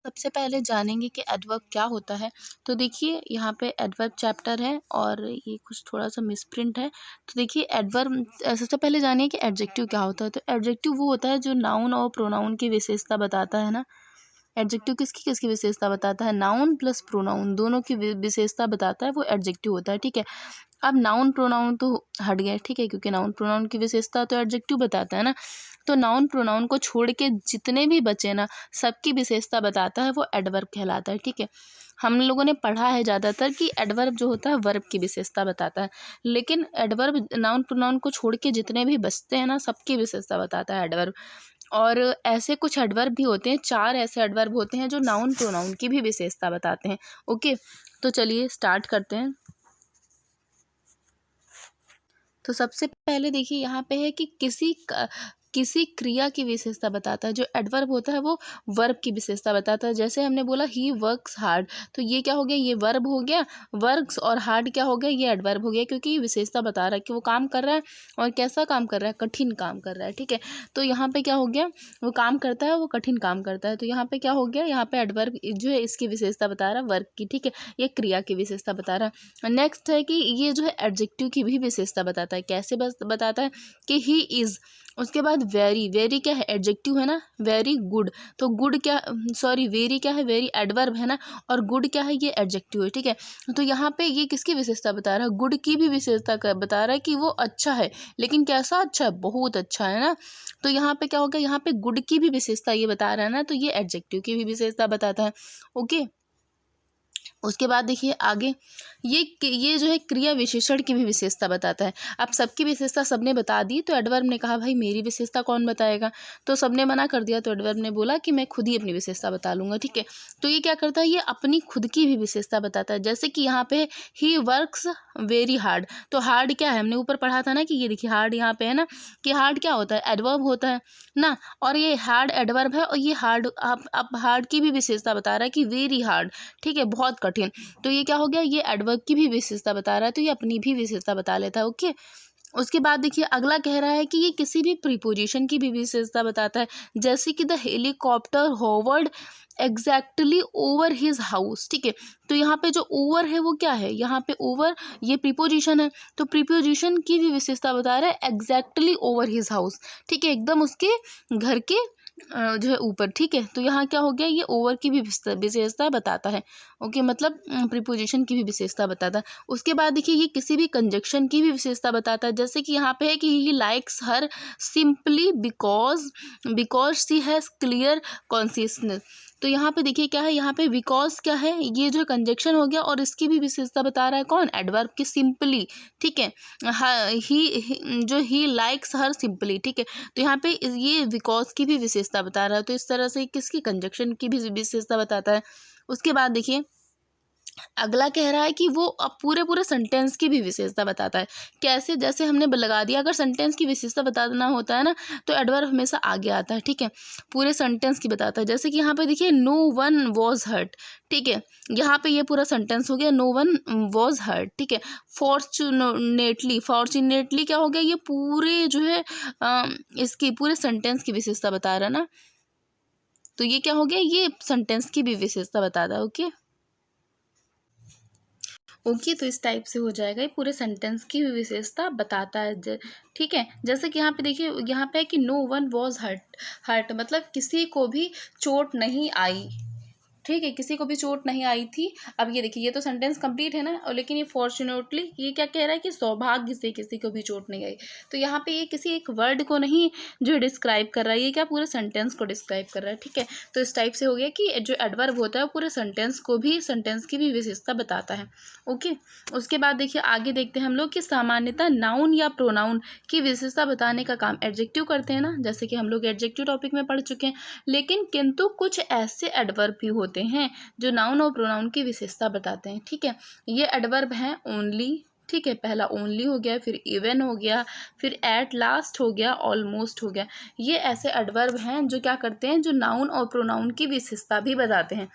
सबसे पहले जानेंगे कि एडवर्ब क्या होता है। तो देखिए यहाँ पे एडवर्ब चैप्टर है और ये कुछ थोड़ा सा मिसप्रिंट है। तो देखिए एडवर्ब सबसे पहले जानिए कि एडजेक्टिव क्या होता है। तो एडजेक्टिव वो होता है जो नाउन और प्रोनाउन की विशेषता बताता है ना। एडजेक्टिव किसकी किसकी विशेषता बताता है? नाउन प्लस प्रोनाउन दोनों की विशेषता बताता है, वो एडजेक्टिव होता है। ठीक है, अब नाउन प्रोनाउन तो हट गए, ठीक है, क्योंकि नाउन प्रोनाउन की विशेषता तो एडजेक्टिव बताता है ना। तो नाउन प्रोनाउन को छोड़ के जितने भी बचे ना, सबकी विशेषता बताता है, वो एडवर्ब कहलाता है। ठीक है, हम लोगों ने पढ़ा है ज़्यादातर कि एडवर्ब जो होता है वर्ब की विशेषता बताता है, लेकिन एडवर्ब नाउन प्रोनाउन को छोड़ के जितने भी बचते हैं ना, सबकी विशेषता बताता है एडवर्ब। और ऐसे कुछ एडवर्ब भी होते हैं, 4 ऐसे एडवर्ब होते हैं जो नाउन प्रोनाउन की भी विशेषता बताते हैं। ओके, तो चलिए स्टार्ट करते हैं। तो सबसे पहले देखिए यहाँ पे है कि किसी क्रिया की विशेषता बताता है। जो एडवर्ब होता है वो वर्ब की विशेषता बताता है। जैसे हमने बोला ही वर्क्स हार्ड, तो ये क्या हो गया? ये वर्ब हो गया। वर्क्स और हार्ड क्या हो गया? ये एडवर्ब हो गया, क्योंकि ये विशेषता बता रहा है कि वो काम कर रहा है और कैसा काम कर रहा है, कठिन काम कर रहा है। ठीक है, तो यहाँ पे क्या हो गया? वो काम करता है, वो कठिन काम करता है। तो यहाँ पे क्या हो गया? यहाँ पे एडवर्ब जो है इसकी विशेषता बता रहा है वर्ब की। ठीक है, ये क्रिया की विशेषता बता रहा है। नेक्स्ट है कि ये जो है एडजेक्टिव की भी विशेषता बताता है। कैसे बताता है? कि ही इज़, उसके बाद वेरी, वेरी क्या है? एडजेक्टिव है ना। वेरी गुड, तो गुड क्या, सॉरी वेरी क्या है? वेरी एडवर्ब है ना, और गुड क्या है? ये एडजेक्टिव है। ठीक है, तो यहाँ पे ये किसकी विशेषता बता रहा है? गुड की भी विशेषता बता रहा है कि वो अच्छा है, लेकिन कैसा अच्छा है? बहुत अच्छा है ना। तो यहाँ पे क्या होगा? यहाँ पे गुड की भी विशेषता ये बता रहा है ना, तो ये एडजेक्टिव की भी विशेषता बताता है। ओके, उसके बाद देखिए आगे, ये जो है क्रिया विशेषण की भी विशेषता बताता है। अब सबकी विशेषता सबने बता दी, तो एडवर्ब ने कहा भाई मेरी विशेषता कौन बताएगा? तो सबने मना कर दिया, तो एडवर्ब ने बोला कि मैं खुद ही अपनी विशेषता बता लूँगा। ठीक है, तो ये क्या करता है? ये अपनी खुद की भी विशेषता बताता है। जैसे कि यहाँ पे ही वर्क्स वेरी हार्ड, तो हार्ड क्या है? हमने ऊपर पढ़ा था ना कि ये देखिए हार्ड यहाँ पे है ना, कि हार्ड क्या होता है? एडवर्ब होता है ना, और ये हार्ड एडवर्ब है, और ये हार्ड अब हार्ड की भी विशेषता बता रहा है कि वेरी हार्ड। ठीक है, बहुत कठिन। तो ये क्या हो गया? ये एडवर्ब की भी विशेषता बता रहा है, तो ये अपनी भी विशेषता बता लेता है। ओके, उसके बाद देखिए अगला कह रहा है कि ये किसी भी प्रीपोजिशन की भी विशेषता बताता है। जैसे कि the helicopter hovered exactly over his house. ठीक है, तो यहाँ पे जो ओवर है वो क्या है? यहाँ पे ओवर ये प्रीपोजिशन है, तो प्रीपोजिशन की भी विशेषता बता रहा है एग्जैक्टली ओवर हिज हाउस। ठीक है, एकदम उसके घर के जो है ऊपर। ठीक है, तो यहाँ क्या हो गया? ये ओवर की भी विशेषता बताता है। ओके, मतलब प्रीपोजिशन की भी विशेषता बताता है। उसके बाद देखिए ये किसी भी कंजक्शन की भी विशेषता बताता है। जैसे कि यहाँ पे है कि he likes her simply because she has clear consciousness. तो यहाँ पे देखिए क्या है? यहाँ पे बिकॉज क्या है? ये जो कंजक्शन हो गया, और इसकी भी विशेषता बता रहा है कौन? एडवर्ब की सिंपली। ठीक है, जो ही लाइक्स हर सिंपली। ठीक है, तो यहाँ पे ये बिकॉज की भी विशेषता बता रहा है। तो इस तरह से किसकी कंजक्शन की भी विशेषता बताता है। उसके बाद देखिए अगला कह रहा है कि वो अब पूरे पूरे सेंटेंस की भी विशेषता बताता है। कैसे? जैसे हमने लगा दिया, अगर सेंटेंस की विशेषता बताना होता है ना, तो एडवर्ब हमेशा आगे आता है। ठीक है, पूरे सेंटेंस की बताता है। जैसे कि यहाँ पे देखिए नो वन वॉज हर्ट। ठीक है, यहाँ पे ये पूरा सेंटेंस हो गया नो वन वॉज हर्ट। ठीक है, फॉर्चुनेटली क्या हो गया? ये पूरे जो है इसकी पूरे सेंटेंस की विशेषता बता रहा है ना, तो ये क्या हो गया? ये सेंटेंस की भी विशेषता बताता है। ओके, ओके, तो इस टाइप से हो जाएगा, ये पूरे सेंटेंस की भी विशेषता बताता है। ठीक है, जैसे कि यहाँ पे देखिए, यहाँ पे है कि no one was hurt. Hurt मतलब किसी को भी चोट नहीं आई। ठीक है, किसी को भी चोट नहीं आई थी। अब ये देखिए, ये तो सेंटेंस कंप्लीट है ना, और लेकिन ये फॉर्चुनेटली ये क्या कह रहा है? कि सौभाग्य से किसी को भी चोट नहीं आई। तो यहाँ पे ये किसी एक वर्ड को नहीं जो डिस्क्राइब कर रहा है, ये क्या पूरे सेंटेंस को डिस्क्राइब कर रहा है। ठीक है, तो इस टाइप से हो गया कि जो एडवर्ब होता है वो पूरे सेंटेंस की भी विशेषता बताता है। ओके, उसके बाद देखिए आगे देखते हैं हम लोग कि सामान्यतः नाउन या प्रोनाउन की विशेषता बताने का काम एडजेक्टिव करते हैं ना, जैसे कि हम लोग एडजेक्टिव टॉपिक में पढ़ चुके हैं। लेकिन किंतु कुछ ऐसे एडवर्ब भी होते हैं जो नाउन और प्रोनाउन की विशेषता बताते हैं। ठीक है, ये एडवर्ब हैं ओनली। ठीक है, पहला ओनली हो गया, फिर इवन हो गया, फिर एट लास्ट हो गया, ऑलमोस्ट हो गया। ये ऐसे एडवर्ब हैं जो क्या करते हैं? जो नाउन और प्रोनाउन की विशेषता भी बताते हैं।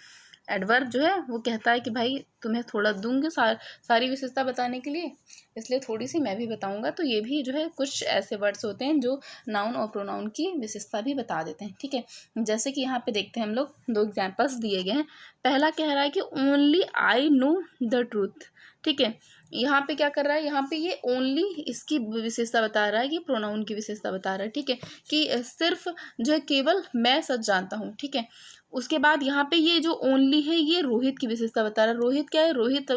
एडवर्ब जो है वो कहता है कि भाई तुम्हें थोड़ा दूंगी सारी विशेषता बताने के लिए, इसलिए थोड़ी सी मैं भी बताऊंगा। तो ये भी जो है कुछ ऐसे वर्ड्स होते हैं जो नाउन और प्रोनाउन की विशेषता भी बता देते हैं, ठीक है। जैसे कि यहाँ पे देखते हैं हम लोग, 2 एग्जाम्पल्स दिए गए हैं। पहला कह रहा है कि only I know the truth, ठीक है। यहाँ पे क्या कर रहा है, यहाँ पे ये ओनली इसकी विशेषता बता रहा है कि प्रोनाउन की विशेषता बता रहा है, ठीक है, कि सिर्फ जो है केवल मैं सच जानता हूँ, ठीक है। उसके बाद यहाँ पे ये जो ओनली है ये रोहित की विशेषता बता रहा है। रोहित क्या है, रोहित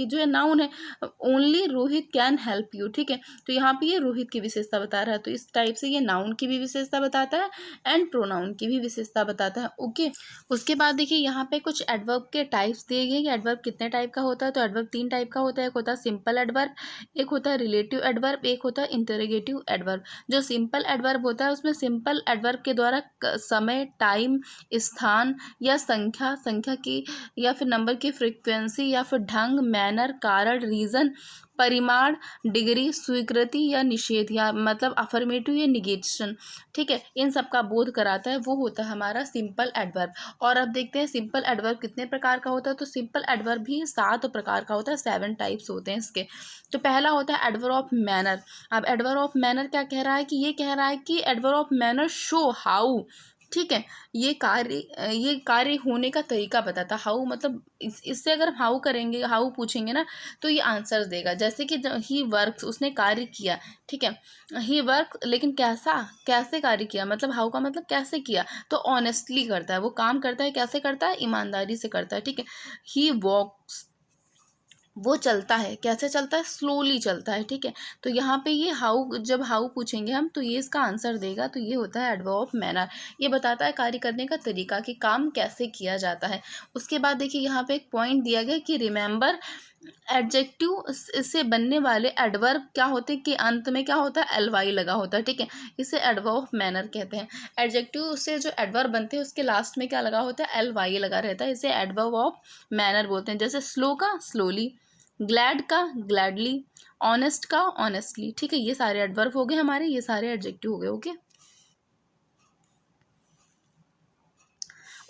जो है नाउन है, only Rohit can help you, ठीक है। तो यहाँ पे ये रोहित की विशेषता बता रहा है। तो इस टाइप से ये नाउन की भी विशेषता बताता है एंड प्रोनाउन की भी विशेषता बताता है, ओके। उसके बाद देखिए यहाँ पे कुछ एडवर्ब के टाइप्स दिए गए कि एडवर्ब कितने टाइप का होता है। तो एडवर्ब 3 टाइप का होता है। एक होता है सिंपल एडवर्ब, एक होता है रिलेटिव एडवर्ब, एक होता है इंटरोगेटिव एडवर्ब। जो सिंपल एडवर्ब होता है उसमें सिंपल एडवर्ब के द्वारा समय, टाइम, स्थान या संख्या की या फिर नंबर की फ्रीक्वेंसी या फिर ढंग, मैनर, कारण, रीजन, परिमाण, डिग्री, स्वीकृति या निषेध, या मतलब अफर्मेटिव या निगेशन, ठीक है, इन सब का बोध कराता है, वो होता है हमारा सिंपल एडवर्ब। और अब देखते हैं सिंपल एडवर्ब कितने प्रकार का होता है। तो सिंपल एडवर्ब भी 7 प्रकार का होता है, 7 टाइप्स होते हैं इसके। तो पहला होता है एडवर्ब ऑफ मैनर। अब एडवर्ब ऑफ मैनर क्या कह रहा है कि ये कह रहा है कि adverb of manner show how, ठीक है, ये कार्य होने का तरीका बताता। हाउ मतलब इससे अगर हाउ करेंगे, हाउ पूछेंगे ना तो ये आंसर्स देगा। जैसे कि ही वर्क्स, उसने कार्य किया, ठीक है, ही वर्क, लेकिन कैसे कार्य किया, मतलब हाउ का मतलब कैसे किया, तो ऑनेस्टली करता है, वो काम करता है, कैसे करता है, ईमानदारी से करता है, ठीक है। ही वॉक्स, वो चलता है, कैसे चलता है, स्लोली चलता है, ठीक है। तो यहाँ पे ये हाउ, जब हाउ पूछेंगे हम तो ये इसका आंसर देगा। तो ये होता है एडवर्ब ऑफ मैनर, ये बताता है कार्य करने का तरीका कि काम कैसे किया जाता है। उसके बाद देखिए यहाँ पे एक पॉइंट दिया गया कि रिमेंबर एडजेक्टिव से बनने वाले एडवर्ब क्या होते हैं कि अंत में क्या होता है, एलवाई लगा होता है, ठीक है, इसे एडवर्ब ऑफ मैनर कहते हैं। एडजेक्टिव से जो एडवर्ब बनते हैं उसके लास्ट में क्या लगा होता है, एलवाई लगा रहता है, इसे एडवर्ब ऑफ मैनर बोलते हैं। जैसे स्लो का स्लोली, ग्लैड का ग्लैडली, ऑनेस्ट का ऑनेस्टली, ठीक है, ये सारे एडवर्ब हो गए हमारे, ये सारे एडजेक्टिव हो गए, ओके।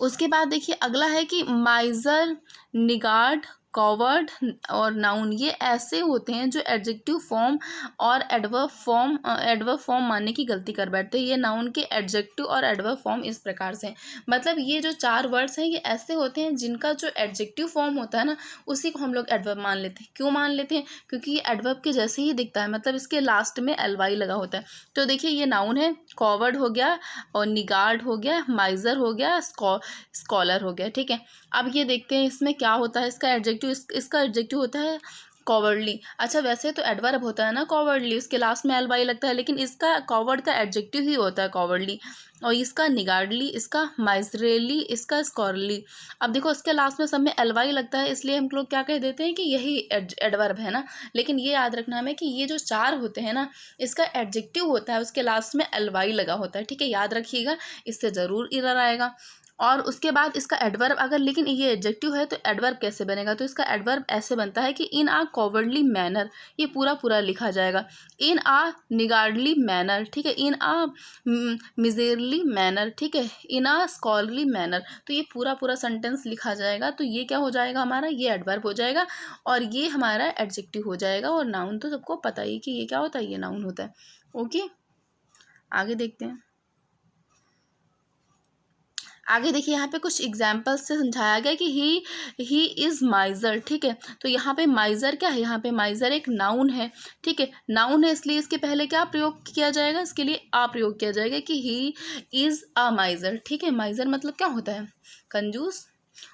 उसके बाद देखिए अगला है कि माइजर, निगार्ड, कॉवर्ड और नाउन, ये ऐसे होते हैं जो एडजेक्टिव फॉर्म और एडवर्ब फॉर्म मानने की गलती कर बैठते हैं। ये नाउन के एडजेक्टिव और एडवर्ब फॉर्म इस प्रकार से हैं। मतलब ये जो 4 वर्ड्स हैं ये ऐसे होते हैं जिनका जो एडजेक्टिव फॉर्म होता है ना उसी को हम लोग एडवर्ब मान लेते हैं। क्यों मान लेते हैं, क्योंकि ये एडवर्ब के जैसे ही दिखता है, मतलब इसके लास्ट में एलवाई लगा होता है। तो देखिए ये नाउन है, कॉवर्ड हो गया और निगार्ड हो गया, माइजर हो गया, स्कॉलर हो गया, ठीक है। अब ये देखते हैं इसमें क्या होता है, इसका एडजेक्टिव होता है कॉवर्डली। अच्छा वैसे तो एडवर्ब होता है ना कॉवर्डली, उसके लास्ट में एल वाई लगता है, लेकिन इसका कॉवर्ड का एडजेक्टिव ही होता है कॉवर्डली, और इसका निगार्डली, इसका माइजरेली, इसका स्कॉलरली। अब देखो इसके लास्ट में सब में एल वाई लगता है, इसलिए हम लोग क्या कह देते हैं कि यही एडवर्ब है ना। लेकिन ये याद रखना हमें कि ये जो 4 होते हैं ना इसका एडजेक्टिव होता है, उसके लास्ट में एल वाई लगा होता है, ठीक है, याद रखिएगा, इससे ज़रूर एरर आएगा। और उसके बाद इसका एडवर्ब, अगर लेकिन ये एडजेक्टिव है तो एडवर्ब कैसे बनेगा, तो इसका एडवर्ब ऐसे बनता है कि इन आ कॉवर्डली मैनर, ये पूरा लिखा जाएगा, इन आ निगार्डली मैनर, ठीक है, इन आ मिजेरली मैनर, ठीक है, इन आ स्कॉलरली मैनर। तो ये पूरा सेंटेंस लिखा जाएगा। तो ये क्या हो जाएगा हमारा, ये एडवर्ब हो जाएगा और ये हमारा एडजेक्टिव हो जाएगा। और नाउन तो सबको पता ही कि ये क्या होता है, ये नाउन होता है, ओके। आगे देखते हैं। आगे देखिए यहाँ पे कुछ एग्जाम्पल्स से समझाया गया कि ही इज़ माइजर, ठीक है। तो यहाँ पे माइजर क्या है, यहाँ पे माइजर एक नाउन है, ठीक है, नाउन है, इसलिए इसके पहले क्या प्रयोग किया जाएगा, इसके लिए आ प्रयोग किया जाएगा कि ही इज़ अ माइजर, ठीक है। माइजर मतलब क्या होता है, कंजूस।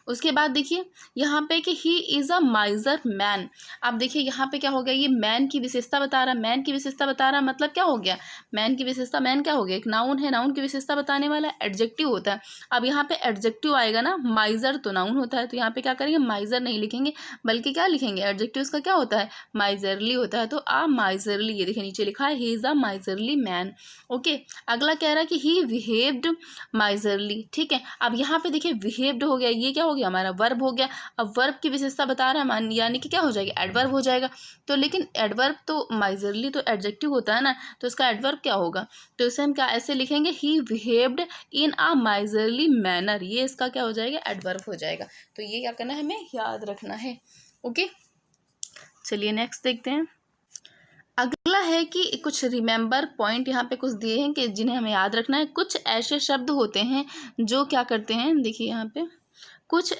उसके बाद देखिए यहाँ पे कि ही इज़ अ माइजर मैन। अब देखिए यहाँ पे क्या हो गया, ये मैन की विशेषता बता रहा है, मैन की विशेषता बता रहा है, मतलब क्या हो गया, मैन की विशेषता, मैन क्या हो गया, एक नाउन है, नाउन की विशेषता बताने वाला एडजेक्टिव होता है। अब यहाँ पे एडजेक्टिव आएगा ना, माइजर तो नाउन होता है, तो यहाँ पे क्या करेंगे, माइजर नहीं लिखेंगे बल्कि क्या लिखेंगे, एडजेक्टिव उसका क्या होता है, माइजरली होता है। तो आ माइजरली, ये देखिए नीचे लिखा है he is a miserly man, okay. अगला कह रहा है कि ही बिहेव्ड माइजरली, ठीक है। अब यहाँ पे देखिए बिहेव्ड हो गया, ये क्या हो गया, हमारा वर्ब हो गया। अब वर्ब की विशेषता बता रहा है यानी कि क्या हो जाएगा, एडवर्ब हो जाएगा। तो लेकिन एडवर्ब तो माइजरली तो एडजेक्टिव होता है ना, तो इसका एडवर्ब क्या होगा, तो इसे हम क्या ऐसे लिखेंगे, ही behaved in a miserly manner, ये इसका क्या हो जाएगा, एडवर्ब हो जाएगा। तो ये क्या करना है, हमें याद रखना है। ओके, चलिए नेक्स्ट देखते हैं। अगला है कि कुछ रिमेंबर पॉइंट यहाँ पे कुछ दिए हैं कि जिन्हें हमें याद रखना है। कुछ ऐसे शब्द होते हैं जो क्या करते हैं, देखिए यहाँ पे कुछ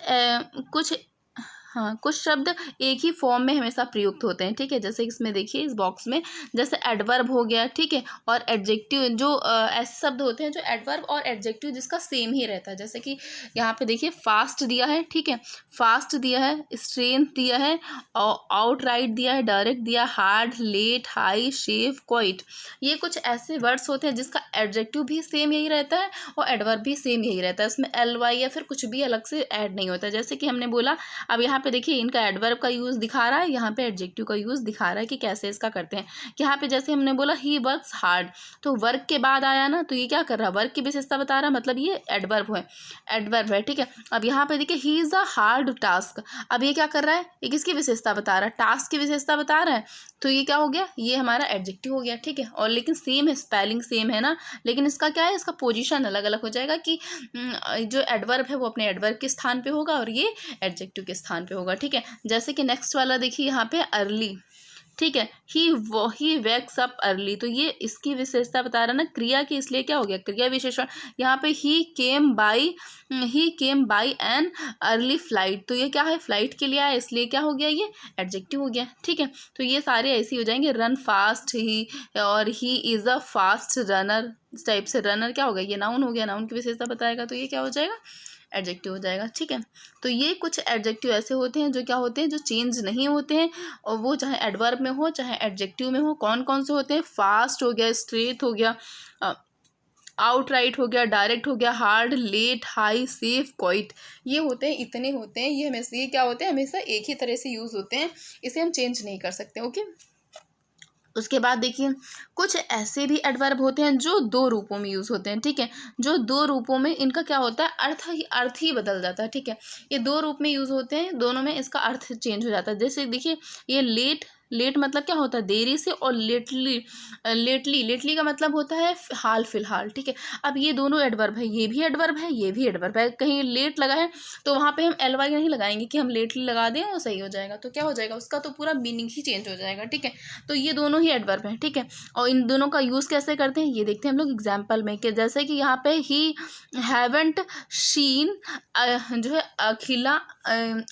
हाँ, कुछ शब्द एक ही फॉर्म में हमेशा प्रयुक्त होते हैं, ठीक है। जैसे इसमें देखिए इस बॉक्स में, जैसे एडवर्ब हो गया, ठीक है, और एडजेक्टिव जो ऐसे शब्द होते हैं जो एडवर्ब और एडजेक्टिव जिसका सेम ही रहता है। जैसे कि यहाँ पे देखिए फास्ट दिया है, ठीक है, फास्ट दिया है, स्ट्रेंथ दिया है, आउटराइट दिया है, डायरेक्ट दिया, हार्ड, लेट, हाई, शेव, क्वाइट। ये कुछ ऐसे वर्ड्स होते हैं जिसका एडजेक्टिव भी सेम यही रहता है और एडवर्ब भी सेम यही रहता है, उसमें ly या फिर कुछ भी अलग से ऐड नहीं होता। जैसे कि हमने बोला, अब यहाँ पे देखिए इनका एडवर्ब का यूज़ दिखा रहा है, यहाँ पे एडजेक्टिव का यूज़ दिखा रहा है कि कैसे इसका करते हैं। यहाँ पे जैसे हमने बोला ही वर्क्स हार्ड, तो वर्क के बाद आया ना, तो ये क्या कर रहा है, वर्क की विशेषता बता रहा है, मतलब ये एडवर्ब है, ठीक है। अब यहाँ पे देखिए he is a hard task, अब ये क्या कर रहा है, ये किसकी विशेषता बता रहा है, टास्क की विशेषता बता रहा है, तो ये क्या हो गया, ये हमारा एडजेक्टिव हो गया, ठीक है। और लेकिन सेम है, स्पेलिंग सेम है ना, लेकिन इसका क्या है, इसका पोजीशन अलग अलग हो जाएगा कि जो एडवर्ब है वो अपने एडवर्ब के स्थान पे होगा और ये एडजेक्टिव के स्थान पे होगा, ठीक है। जैसे कि नेक्स्ट वाला देखिए यहाँ पे अर्ली, ठीक है, ही वेक्स अप अर्ली, तो ये इसकी विशेषता बता रहा है ना क्रिया की, इसलिए क्या हो गया, क्रिया विशेषण। यहाँ पे ही केम बाई एन अर्ली फ्लाइट, तो ये क्या है, फ्लाइट के लिए आया, इसलिए क्या हो गया, ये एडजेक्टिव हो गया, ठीक है। तो ये सारे ऐसे ही हो जाएंगे, रन फास्ट ही, और he is a fast runner, इस टाइप से रनर क्या होगा, ये नाउन हो गया, नाउन की विशेषता बताएगा, तो ये क्या हो जाएगा, एडजेक्टिव हो जाएगा, ठीक है। तो ये कुछ एडजेक्टिव ऐसे होते हैं जो क्या होते हैं, जो चेंज नहीं होते हैं, और वो चाहे एडवर्ब में हो चाहे एडजेक्टिव में हो। कौन कौन से होते हैं, फास्ट हो गया, स्ट्रेट हो गया, आउटराइट हो गया, डायरेक्ट हो गया, hard, late, high, safe, quite, ये होते हैं, इतने होते हैं। ये हमेशा ये क्या होते हैं, हमेशा एक ही तरह से यूज़ होते हैं, इसे हम चेंज नहीं कर सकते। ओके, उसके बाद देखिए कुछ ऐसे भी एडवर्ब होते हैं जो दो रूपों में यूज़ होते हैं, ठीक है। जो दो रूपों में इनका क्या होता है, अर्थ ही बदल जाता है, ठीक है। ये दो रूप में यूज़ होते हैं, दोनों में इसका अर्थ चेंज हो जाता है। जैसे देखिए ये लेट मतलब क्या होता है, देरी से, और लेटली का मतलब होता है हाल फिलहाल, ठीक है। अब ये दोनों एडवर्ब है, ये भी एडवर्ब है, ये भी एडवर्ब है। कहीं लेट लगा है तो वहाँ पे हम ly नहीं लगाएंगे कि हम लेटली लगा दें और सही हो जाएगा, तो क्या हो जाएगा, उसका तो पूरा मीनिंग ही चेंज हो जाएगा, ठीक है। तो ये दोनों ही एडवर्ब हैं, ठीक है। और इन दोनों का यूज़ कैसे करते हैं, ये देखते हैं हम लोग एग्जाम्पल में, कि जैसे कि यहाँ पे ही हैवेंट शीन जो है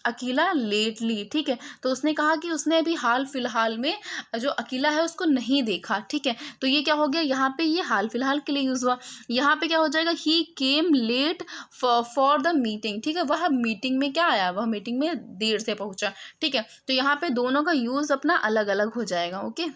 अकेला लेटली, ठीक है। तो उसने कहा कि उसने अभी हाल फिलहाल में जो अकेला है उसको नहीं देखा, ठीक है। तो ये क्या हो गया, यहाँ पे ये हाल फिलहाल के लिए यूज़ हुआ। यहाँ पे क्या हो जाएगा, he came late for the meeting, ठीक है। वह मीटिंग में क्या आया, वह मीटिंग में देर से पहुंचा, ठीक है। तो यहाँ पे दोनों का यूज़ अपना अलग अलग हो जाएगा। ओके,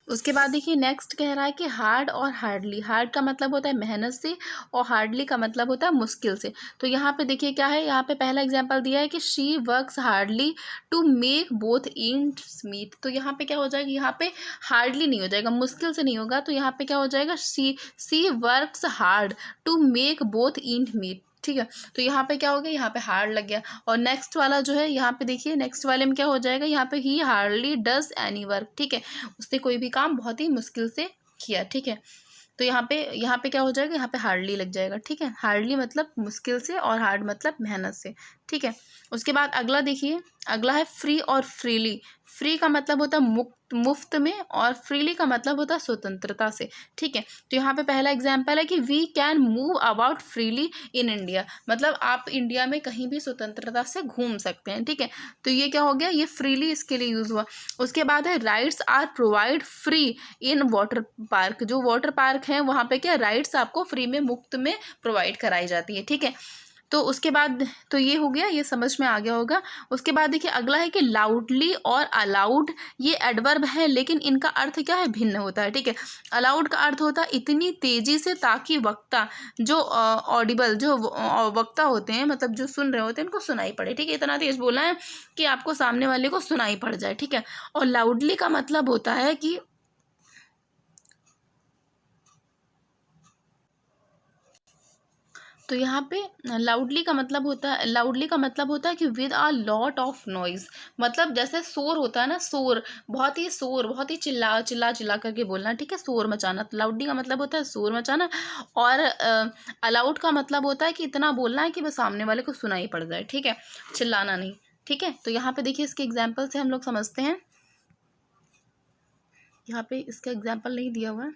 उसके बाद देखिए नेक्स्ट कह रहा है कि हार्ड और हार्डली। हार्ड का मतलब होता है मेहनत से, और हार्डली का मतलब होता है मुश्किल से। तो यहाँ पे देखिए क्या है, यहाँ पे पहला एग्जांपल दिया है कि she works hardly to make both ends meet. तो यहाँ पे क्या हो जाएगा, यहाँ पे हार्डली नहीं हो जाएगा, मुश्किल से नहीं होगा, तो यहाँ पे क्या हो जाएगा, she works hard to make both end meet, ठीक है। तो यहाँ पे क्या हो गया, यहाँ पे हार्ड लग गया। और नेक्स्ट वाला जो है, यहाँ पे देखिए नेक्स्ट वाले में क्या हो जाएगा, यहाँ पे ही हार्डली डज एनी वर्क, ठीक है। उसने कोई भी काम बहुत ही मुश्किल से किया, ठीक है। तो यहाँ पे क्या हो जाएगा, यहाँ पे हार्डली लग जाएगा, ठीक है। हार्डली मतलब मुश्किल से, और हार्ड मतलब मेहनत से, ठीक है। उसके बाद अगला देखिए, अगला है फ्री और फ्रीली। फ्री का मतलब होता है मुफ्त में, और फ्रीली का मतलब होता है स्वतंत्रता से, ठीक है। तो यहाँ पे पहला एग्जाम्पल है कि we can move about freely in India, मतलब आप इंडिया में कहीं भी स्वतंत्रता से घूम सकते हैं, ठीक है। तो ये क्या हो गया, ये फ्रीली इसके लिए यूज़ हुआ। उसके बाद है rides are provide free in water park. जो वाटर पार्क है वहाँ पे क्या राइड्स आपको फ्री में, मुफ्त में प्रोवाइड कराई जाती है, ठीक है। तो उसके बाद तो ये हो गया, ये समझ में आ गया होगा। उसके बाद देखिए अगला है कि लाउडली और अलाउड, ये एडवर्ब है लेकिन इनका अर्थ क्या है, भिन्न होता है, ठीक है। अलाउड का अर्थ होता है इतनी तेजी से ताकि वक्ता जो ऑडिबल जो वक्ता होते हैं, मतलब जो सुन रहे होते हैं उनको सुनाई पड़े, ठीक है। इतना तेज बोलना है कि आपको सामने वाले को सुनाई पड़ जाए, ठीक है। और लाउडली का मतलब होता है कि तो यहाँ पे लाउडली का मतलब होता है कि with a lot of noise, मतलब जैसे शोर होता है ना, शोर, बहुत ही चिल्ला चिल्ला चिल्ला करके बोलना, ठीक है, शोर मचाना। तो लाउडली का मतलब होता है शोर मचाना, और अलाउड का मतलब होता है कि इतना बोलना है कि बस सामने वाले को सुनाई पड़ जाए, ठीक है, चिल्लाना नहीं, ठीक है। तो यहाँ पे देखिए इसके एग्जाम्पल से हम लोग समझते हैं। यहाँ पे इसका एग्जाम्पल नहीं दिया हुआ है,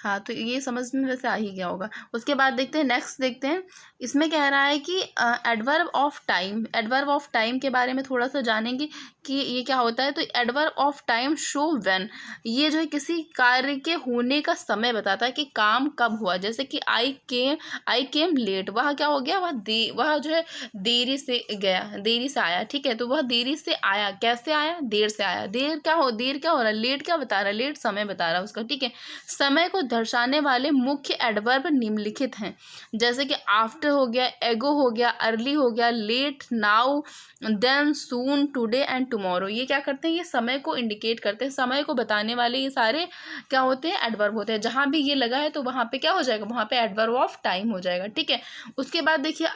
हाँ, तो ये समझ में वैसे आ ही गया होगा। उसके बाद देखते हैं, नेक्स्ट देखते हैं। इसमें कह रहा है कि एडवर्ब ऑफ टाइम के बारे में थोड़ा सा जानेंगे कि ये क्या होता है। तो adverb of time show when, ये जो है किसी कार्य के होने का समय बताता है कि काम कब हुआ। जैसे कि आई केम लेट, वह क्या हो गया, वह जो है देरी से गया, देरी से आया, ठीक है। तो वह देरी से आया, कैसे आया, देर से आया। देर क्या हो रहा है, लेट क्या बता रहा है, लेट समय बता रहा है उसका, ठीक है। समय को दर्शाने वाले मुख्य एडवर्ब निम्नलिखित हैं, जैसे कि आफ्टर हो गया, एगो हो गया, अर्ली हो गया, late, now, then, soon, today and tomorrow. ये क्या करते हैं, ये समय को इंडिकेट करते हैं, समय को बताने वाले ये सारे क्या होते हैं, एडवर्ब होते हैं। जहां भी ये लगा है तो वहां पे क्या हो जाएगा, वहां पे एडवर्ब ऑफ टाइम हो जाएगा, ठीक है। उसके बाद देखिए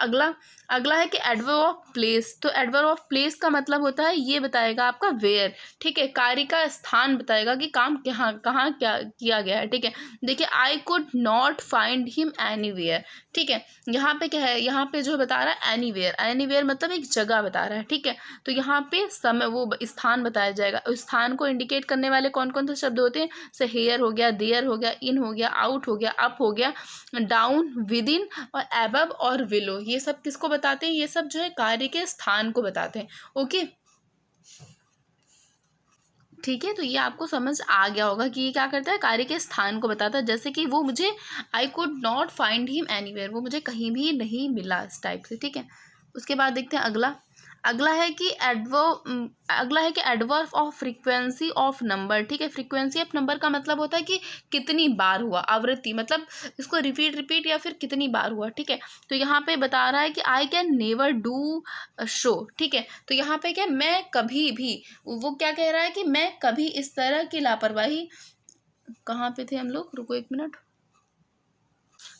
अगला है कि एडवर्ब ऑफ प्लेस। तो एडवर्ब ऑफ प्लेस का मतलब होता है, ये बताएगा आपका वेयर, ठीक है, कार्य का स्थान बताएगा कि काम कहाँ क्या किया गया है, ठीक है। देखिए I could not find him anywhere, ठीक है। यहाँ पे क्या है, यहाँ पे जो बता रहा है एनीवेयर मतलब एक जगह बता रहा है, ठीक है। तो यहाँ पे समय, वो स्थान बताया जाएगा। उस स्थान को इंडिकेट करने वाले कौन कौन से शब्द होते हैं, से हेयर हो गया, देयर हो गया, इन हो गया, आउट हो गया, अप हो गया, डाउन, विद इन और एबव और विलो। ये सब किसको बताते हैं, ये सब जो है कार्य के स्थान को बताते हैं, ओके, ठीक है। तो ये आपको समझ आ गया होगा कि ये क्या करता है, कार्य के स्थान को बताता है। जैसे कि वो मुझे, I could not find him anywhere, वो मुझे कहीं भी नहीं मिला, इस टाइप से, ठीक है। उसके बाद देखते हैं अगला है कि adverb of frequency of number, ठीक है। फ्रीक्वेंसी ऑफ नंबर का मतलब होता है कि कितनी बार हुआ, आवृत्ति, मतलब इसको रिपीट या फिर कितनी बार हुआ, ठीक है। तो यहाँ पे बता रहा है कि I can never do show, ठीक है। तो यहाँ पे क्या, मैं कभी भी, वो क्या कह रहा है कि मैं कभी इस तरह की लापरवाही, कहाँ पे थे हम लोग, रुको एक मिनट,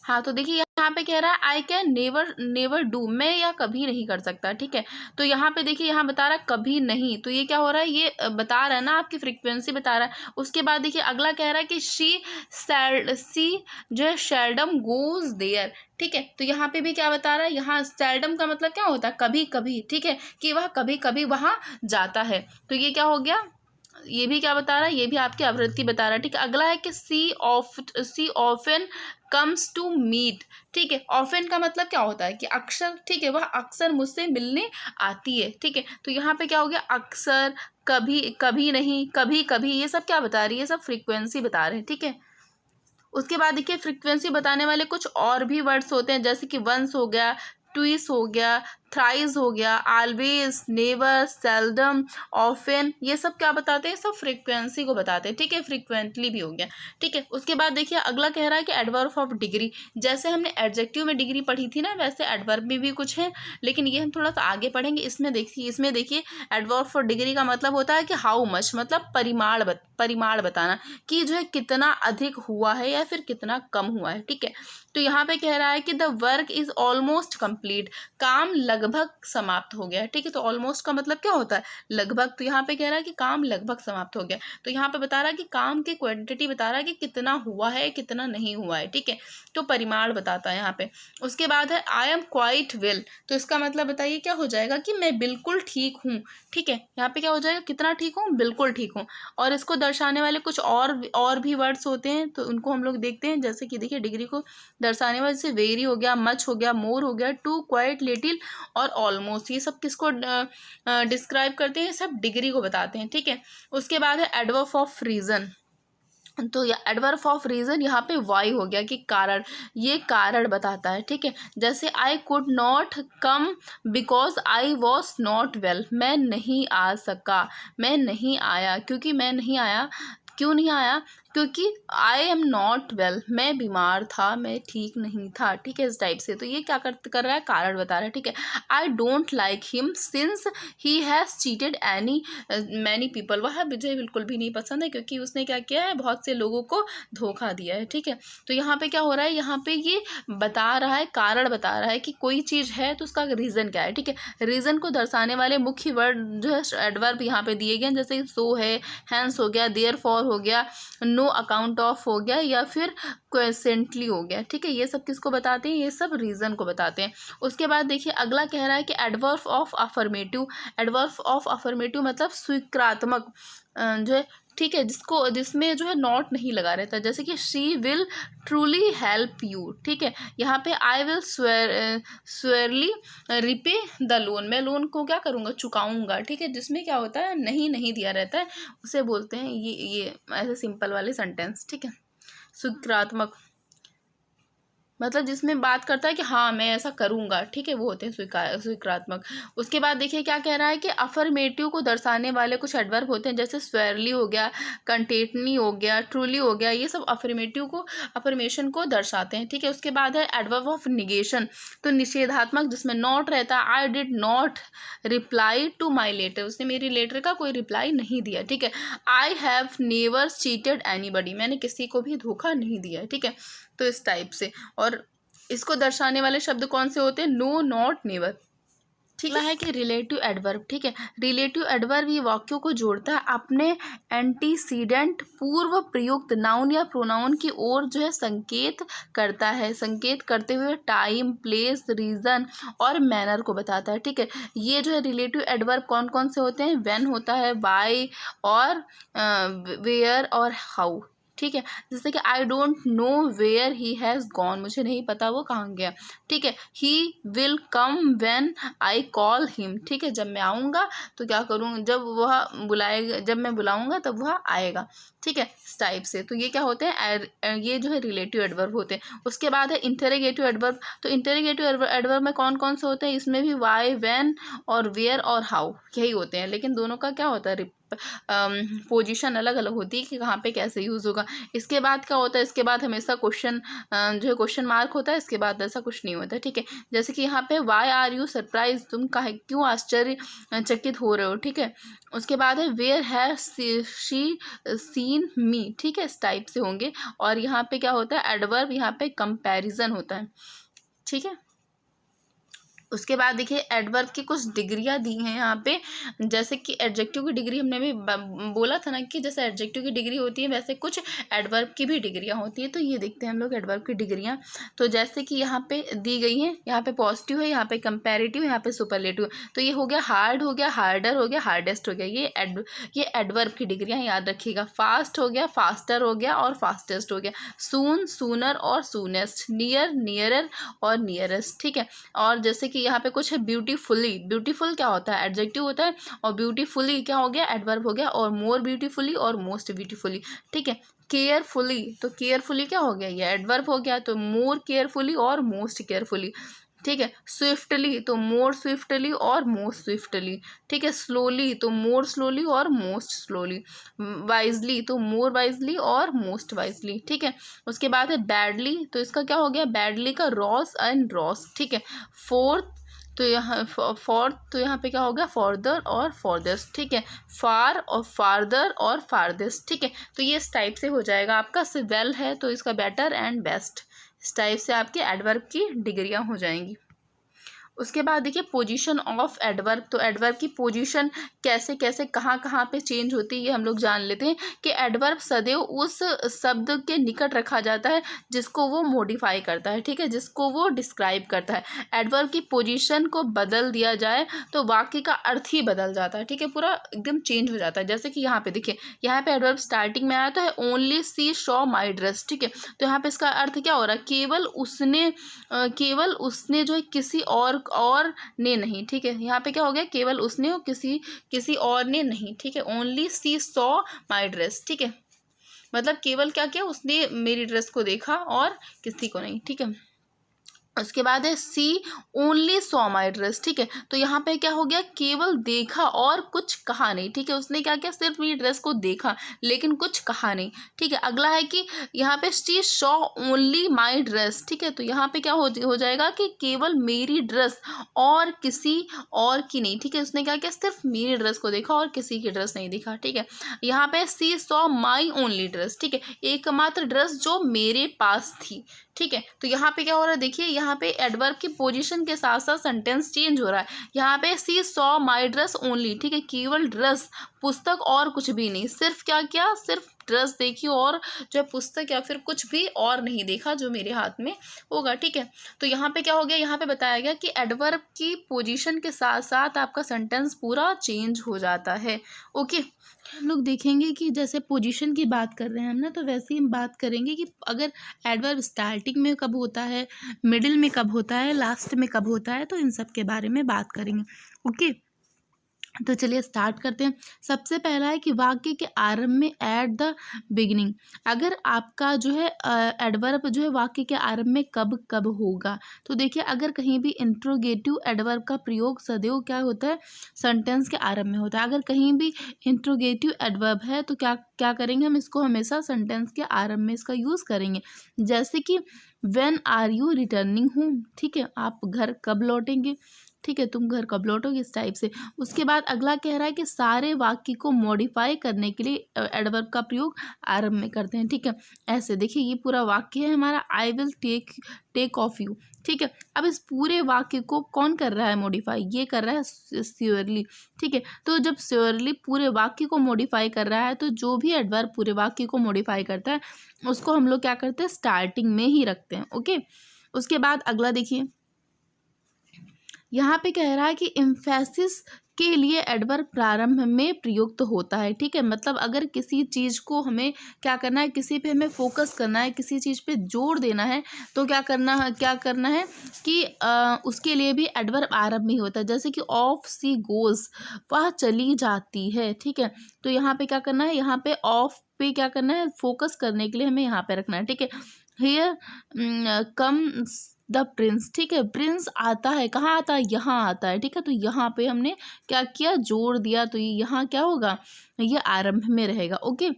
हाँ, तो देखिए यहाँ पे कह रहा है आई कैन नेवर डू, मैं या कभी नहीं कर सकता, ठीक है। तो यहाँ पे देखिए, यहाँ बता रहा है कभी नहीं, तो ये क्या हो रहा है, ये बता रहा है ना, आपकी फ्रीक्वेंसी बता रहा है। उसके बाद देखिए अगला कह रहा है कि सी जो है सेल्डम गोज देयर, ठीक है। तो यहाँ पे भी क्या बता रहा है, यहाँ सेल्डम का मतलब क्या होता है, कभी कभी, ठीक है, कि वह कभी कभी वहाँ जाता है। तो ये क्या हो गया, ये भी क्या बता रहा है, ये भी आपकी आवृत्ति बता रहा है, ठीक है। अगला है कि सी ऑफन कम्स टू मीट, ठीक है। ऑफन का मतलब क्या होता है कि अक्सर, ठीक है, वह अक्सर मुझसे मिलने आती है, ठीक है। तो यहाँ पे क्या हो गया, अक्सर, कभी, कभी नहीं, कभी कभी, ये सब क्या बता रही है, सब फ्रीक्वेंसी बता रहे हैं, ठीक है। उसके बाद देखिए फ्रीक्वेंसी बताने वाले कुछ और भी वर्ड्स होते हैं, जैसे कि वंस हो गया, ट्विस हो गया, थ्राइस हो गया, ऑलवेज, नेवर, सेल्डम, ऑफन, ये सब क्या बताते हैं, सब फ्रीक्वेंसी को बताते हैं, ठीक है। फ्रीक्वेंटली भी हो गया, ठीक है। उसके बाद देखिए अगला कह रहा है कि एडवर्ब ऑफ डिग्री, जैसे हमने एडजेक्टिव में डिग्री पढ़ी थी ना, वैसे एडवर्ब में भी कुछ है, लेकिन ये हम थोड़ा सा आगे पढ़ेंगे। इसमें देखिए एडवर्ब फॉर डिग्री का मतलब होता है कि हाउ मच, मतलब परिमाण बताना, कि जो है कितना अधिक हुआ है या फिर कितना कम हुआ है, ठीक है। तो यहाँ पे कह रहा है कि the work is almost complete, काम लगभग समाप्त हो गया है, ठीक है। तो ऑलमोस्ट का मतलब क्या होता है, लगभग। तो यहाँ पे कह रहा है कि काम लगभग समाप्त हो गया। तो यहाँ पे बता रहा है कि काम की क्वांटिटी बता रहा है कि कितना हुआ है, कितना नहीं हुआ है, ठीक है। तो परिमाण बताता है यहाँ पे। उसके बाद है आई एम क्वाइट वेल, तो इसका मतलब बताइए क्या हो जाएगा, कि मैं बिल्कुल ठीक हूँ, ठीक है। यहाँ पे क्या हो जाएगा, कितना ठीक हूँ, बिल्कुल ठीक हूँ। और इसको दर्शाने वाले कुछ और भी वर्ड्स होते हैं, तो उनको हम लोग देखते हैं। जैसे कि देखिए डिग्री को दर्शाने वाले जैसे वेरी हो गया, मच हो गया, मोर हो गया, टू, क्वाइट, लिटिल और ऑलमोस्ट, ये सब किसको डिस्क्राइब करते हैं, सब डिग्री को बताते हैं, ठीक है। उसके बाद है एडवर्ब ऑफ रीजन। तो एडवर्ब ऑफ रीजन यहाँ पे वाई हो गया, कि कारण, ये कारण बताता है, ठीक है। जैसे I could not come because I was not well, मैं नहीं आ सका, मैं नहीं आया, क्योंकि मैं नहीं आया, क्यों नहीं आया, क्योंकि आई एम नॉट वेल, मैं बीमार था, मैं ठीक नहीं था, ठीक है, इस टाइप से। तो ये क्या कर रहा है, कारण बता रहा है, ठीक है। I don't like him since he has cheated many people, वह मुझे बिल्कुल भी नहीं पसंद है क्योंकि उसने क्या किया है, बहुत से लोगों को धोखा दिया है, ठीक है। तो यहाँ पे क्या हो रहा है, यहाँ पे ये बता रहा है, कारण बता रहा है कि कोई चीज़ है तो उसका रीज़न क्या है, ठीक है। रीज़न को दर्शाने वाले मुख्य वर्ड जो है एडवर्ब यहाँ पे दिए गए हैं, जैसे सो है, हैंस हो गया, देयरफॉर हो गया, नो अकाउंट ऑफ हो गया, या फिर क्वेसेंटली हो गया, ठीक है। ये सब किसको बताते हैं, ये सब रीज़न को बताते हैं। उसके बाद देखिए अगला कह रहा है कि adverb of affirmative, adverb of affirmative मतलब स्वीकारात्मक जो है, ठीक है, जिसमें जो है नॉट नहीं लगा रहता, जैसे कि she will truly help you, ठीक है। यहाँ पे I will surely repay the loan, मैं लोन को क्या करूँगा, चुकाऊंगा, ठीक है। जिसमें क्या होता है, नहीं दिया रहता है, उसे बोलते हैं ये ऐसे सिंपल वाले सेंटेंस, ठीक है। स्वीकारात्मक मतलब जिसमें बात करता है कि हाँ मैं ऐसा करूँगा, ठीक है, वो होते हैं स्वीकारात्मक। उसके बाद देखिए क्या कह रहा है कि अफर्मेटिव को दर्शाने वाले कुछ एडवर्ब होते हैं, जैसे स्वेयरली हो गया, कंटेटनी हो गया, ट्रूली हो गया, ये सब अफर्मेशन को दर्शाते हैं, ठीक है। उसके बाद है एडवर्ब ऑफ निगेशन, तो निषेधात्मक जिसमें नॉट रहता है। I did not reply to my letter, उसने मेरी लेटर का कोई रिप्लाई नहीं दिया, ठीक है। I have never cheated anybody, मैंने किसी को भी धोखा नहीं दिया है, ठीक है। तो इस टाइप से, और इसको दर्शाने वाले शब्द कौन से होते हैं, नो, नॉट, नेवर, ठीक है कि रिलेटिव एडवर्ब, ठीक है। रिलेटिव एडवर्ब ये वाक्यों को जोड़ता है अपने एंटीसीडेंट पूर्व प्रयुक्त नाउन या प्रोनाउन की ओर जो है संकेत करता है, संकेत करते हुए टाइम, प्लेस, रीजन और मैनर को बताता है, ठीक है। ये जो है रिलेटिव एडवर्ब कौन कौन से होते हैं, व्हेन होता है, बाय और वेयर और हाउ, ठीक है। जैसे कि I don't know where he has gone, मुझे नहीं पता वो कहाँ गया, ठीक है। He will come when I call him, ठीक है, जब मैं आऊँगा तो क्या करूँ, जब वह बुलाएगा, जब मैं बुलाऊँगा तब वह आएगा, ठीक है, इस टाइप से। तो ये क्या होते हैं, ये जो है रिलेटिव एडवर्ब होते हैं। उसके बाद है इंटरोगेटिव एडवर्ब, तो इंटरोगेटिव एडवर्ब में कौन कौन से होते हैं, इसमें भी वाई, व्हेन और वेयर और हाउ यही होते हैं, लेकिन दोनों का क्या होता है, पोजीशन अलग अलग होती है कि कहाँ पे कैसे यूज़ होगा। इसके बाद क्या होता है, इसके बाद हमेशा क्वेश्चन जो है क्वेश्चन मार्क होता है, इसके बाद ऐसा कुछ नहीं होता, ठीक है। जैसे कि यहाँ पे वाई आर यू सरप्राइज, तुम क्यों आश्चर्यचकित हो रहे हो, ठीक है। उसके बाद है where has she seen me, ठीक है, इस टाइप से होंगे। और यहाँ पे क्या होता है, एडवर्ब यहाँ पे कंपैरिजन होता है, ठीक है। उसके बाद देखिए एडवर्ब की कुछ डिग्रियां दी हैं यहाँ पे, जैसे कि एडजेक्टिव की डिग्री हमने भी बोला था ना कि जैसे एडजेक्टिव की डिग्री होती है वैसे कुछ एडवर्ब की भी डिग्रियां होती है। तो ये देखते हैं हम लोग एडवर्ब की डिग्रियां। तो जैसे कि यहाँ पे दी गई हैं, यहाँ पे पॉजिटिव है, यहाँ पे कंपैरेटिव, यहाँ पे सुपरलेटिव। तो ये हो गया हार्ड, हो गया हार्डर, हो गया हार्डेस्ट, हो गया। ये एडवर्ब की डिग्रियां याद रखिएगा। फास्ट हो गया, फास्टर हो गया और फास्टेस्ट हो गया। सून, सूनर और सूनेस्ट। नियर, नियरर और नियरेस्ट, ठीक है। और जैसे कि यहाँ पे कुछ है ब्यूटीफुली, ब्यूटीफुल क्या होता है, एडजेक्टिव होता है, और ब्यूटीफुली क्या हो गया, एडवर्ब हो गया। और मोर ब्यूटीफुली और मोस्ट ब्यूटीफुली, ठीक है। केयरफुली, तो केयरफुली क्या हो गया, ये एडवर्ब हो गया। तो मोर केयरफुली और मोस्ट केयरफुली, ठीक है। स्विफ्टली तो मोर स्विफ्टली और मोस्ट स्विफ्टली, ठीक है। स्लोली तो मोर स्लोली और मोस्ट स्लोली। वाइजली तो मोर वाइजली और मोस्ट वाइजली, ठीक है। उसके बाद है बैडली, तो इसका क्या हो गया, बैडली का रॉस एंड रॉस, ठीक है। फोर्थ तो यहाँ पे क्या हो गया, फॉर्दर और फॉर्देस्ट, ठीक है। फार और फार्दर और फार्देस्ट, ठीक है। तो ये इस टाइप से हो जाएगा आपका। वेल है तो इसका बेटर एंड बेस्ट, इस टाइप से आपके एडवर्ब की डिग्रियां हो जाएंगी। उसके बाद देखिए पोजीशन ऑफ एडवर्ब, तो एडवर्ब की पोजीशन कैसे कैसे कहाँ कहाँ पे चेंज होती है ये हम लोग जान लेते हैं कि एडवर्ब सदैव उस शब्द के निकट रखा जाता है जिसको वो मॉडिफाई करता है, ठीक है, जिसको वो डिस्क्राइब करता है। एडवर्ब की पोजीशन को बदल दिया जाए तो वाक्य का अर्थ ही बदल जाता है, ठीक है, पूरा एकदम चेंज हो जाता है। जैसे कि यहाँ पे देखिए, यहाँ पे एडवर्ब स्टार्टिंग में आया तो है only she saw my dress, ठीक है। तो यहाँ पे इसका अर्थ क्या हो रहा है, केवल उसने जो है किसी और ने नहीं, ठीक है। यहाँ पे क्या हो गया, केवल उसने और किसी और ने नहीं, ठीक है। Only she saw my dress, ठीक है, मतलब केवल क्या किया, उसने मेरी ड्रेस को देखा और किसी को नहीं, ठीक है। उसके बाद है सी ओनली सॉ माई ड्रेस, ठीक है। तो यहाँ पे क्या हो गया, केवल देखा और कुछ कहा नहीं, ठीक है। उसने क्या किया, सिर्फ मेरी ड्रेस को देखा लेकिन कुछ कहा नहीं, ठीक है। अगला है कि यहाँ पे she saw only my dress, ठीक है। तो यहाँ पे क्या हो जाएगा कि केवल मेरी ड्रेस और किसी और की नहीं, ठीक है। उसने क्या किया, सिर्फ मेरी ड्रेस को देखा और किसी की ड्रेस नहीं देखा, ठीक है। यहाँ पे सी सॉ माई ओनली ड्रेस, ठीक है, एकमात्र ड्रेस जो मेरे पास थी, ठीक है। तो यहाँ पे क्या हो रहा है, देखिए यहाँ पे एडवर्ब की पोजीशन के साथ साथ सेंटेंस चेंज हो रहा है। यहाँ पे सी सॉ माई ड्रेस ओनली, ठीक है, केवल ड्रेस, पुस्तक और कुछ भी नहीं, सिर्फ क्या किया, सिर्फ ड्रेस देखी और जो है पुस्तक या फिर कुछ भी और नहीं देखा जो मेरे हाथ में होगा, ठीक है। तो यहाँ पे क्या हो गया, यहाँ पे बताया गया कि एडवर्ब की पोजीशन के साथ साथ आपका सेंटेंस पूरा चेंज हो जाता है। ओके, हम लोग देखेंगे कि जैसे पोजीशन की बात कर रहे हैं हम ना, तो वैसे ही हम बात करेंगे कि अगर एडवर्ब स्टार्टिंग में कब होता है, मिडिल में कब होता है, लास्ट में कब होता है, तो इन सब के बारे में बात करेंगे। ओके, तो चलिए स्टार्ट करते हैं। सबसे पहला है कि वाक्य के आरंभ में एट द बिगिनिंग, अगर आपका जो है एडवर्ब जो है वाक्य के आरंभ में कब कब होगा, तो देखिए अगर कहीं भी इंट्रोगेटिव एडवर्ब का प्रयोग सदैव क्या होता है, सेंटेंस के आरंभ में होता है। अगर कहीं भी इंट्रोगेटिव एडवर्ब है तो क्या क्या करेंगे, हम इसको हमेशा सेंटेंस के आरंभ में इसका यूज़ करेंगे। जैसे कि when are you returning home, ठीक है, आप घर कब लौटेंगे, ठीक है, तुम घर कब लौटोगे, इस टाइप से। उसके बाद अगला कह रहा है कि सारे वाक्य को मॉडिफाई करने के लिए एडवर्ब का प्रयोग आरंभ में करते हैं, ठीक है। ऐसे देखिए ये पूरा वाक्य है हमारा, I will take off you, ठीक है। अब इस पूरे वाक्य को कौन कर रहा है मॉडिफाई, ये कर रहा है श्योरली, ठीक है। तो जब श्योरली पूरे वाक्य को मॉडिफाई कर रहा है, तो जो भी एडवर्ब पूरे वाक्य को मॉडिफाई करता है उसको हम लोग क्या करते हैं, स्टार्टिंग में ही रखते हैं। ओके, उसके बाद अगला देखिए, यहाँ पे कह रहा है कि इम्फेसिस के लिए एडवर्ब प्रारंभ में प्रयुक्त होता है, ठीक है। मतलब अगर किसी चीज़ को हमें क्या करना है, किसी पे हमें फोकस करना है, किसी चीज़ पे जोर देना है, तो क्या करना है कि उसके लिए भी एडवर्ब आरंभ में ही होता है। जैसे कि ऑफ सी गोज, वह चली जाती है, ठीक है। तो यहाँ पे क्या करना है, यहाँ पे ऑफ पे क्या करना है, फोकस करने के लिए हमें यहाँ पे रखना है, ठीक है। हियर कम्स द प्रिंस, ठीक है, प्रिंस आता है, कहाँ आता है, यहाँ आता है, ठीक है। तो यहाँ पे हमने क्या किया, जोड़ दिया, तो ये यहाँ क्या होगा, ये आरंभ में रहेगा। ओके,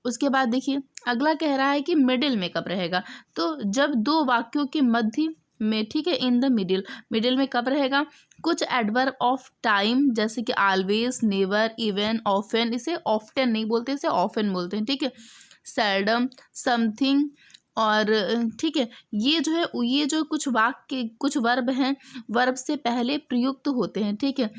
उसके बाद देखिए अगला कह रहा है कि मिडिल में कब रहेगा, तो जब दो वाक्यों के मध्य में, ठीक है, इन द मिडिल, मिडिल में कब रहेगा, कुछ एडवर्ब ऑफ टाइम जैसे कि ऑलवेज, नेवर, इवन, ऑफन, इसे ऑफ्टन नहीं बोलते, इसे ऑफन बोलते हैं, ठीक है। सेल्डम, समथिंग, और ठीक है, ये जो है, ये जो कुछ वाक्य, कुछ वर्ब हैं, वर्ब से पहले प्रयुक्त होते हैं, ठीक है,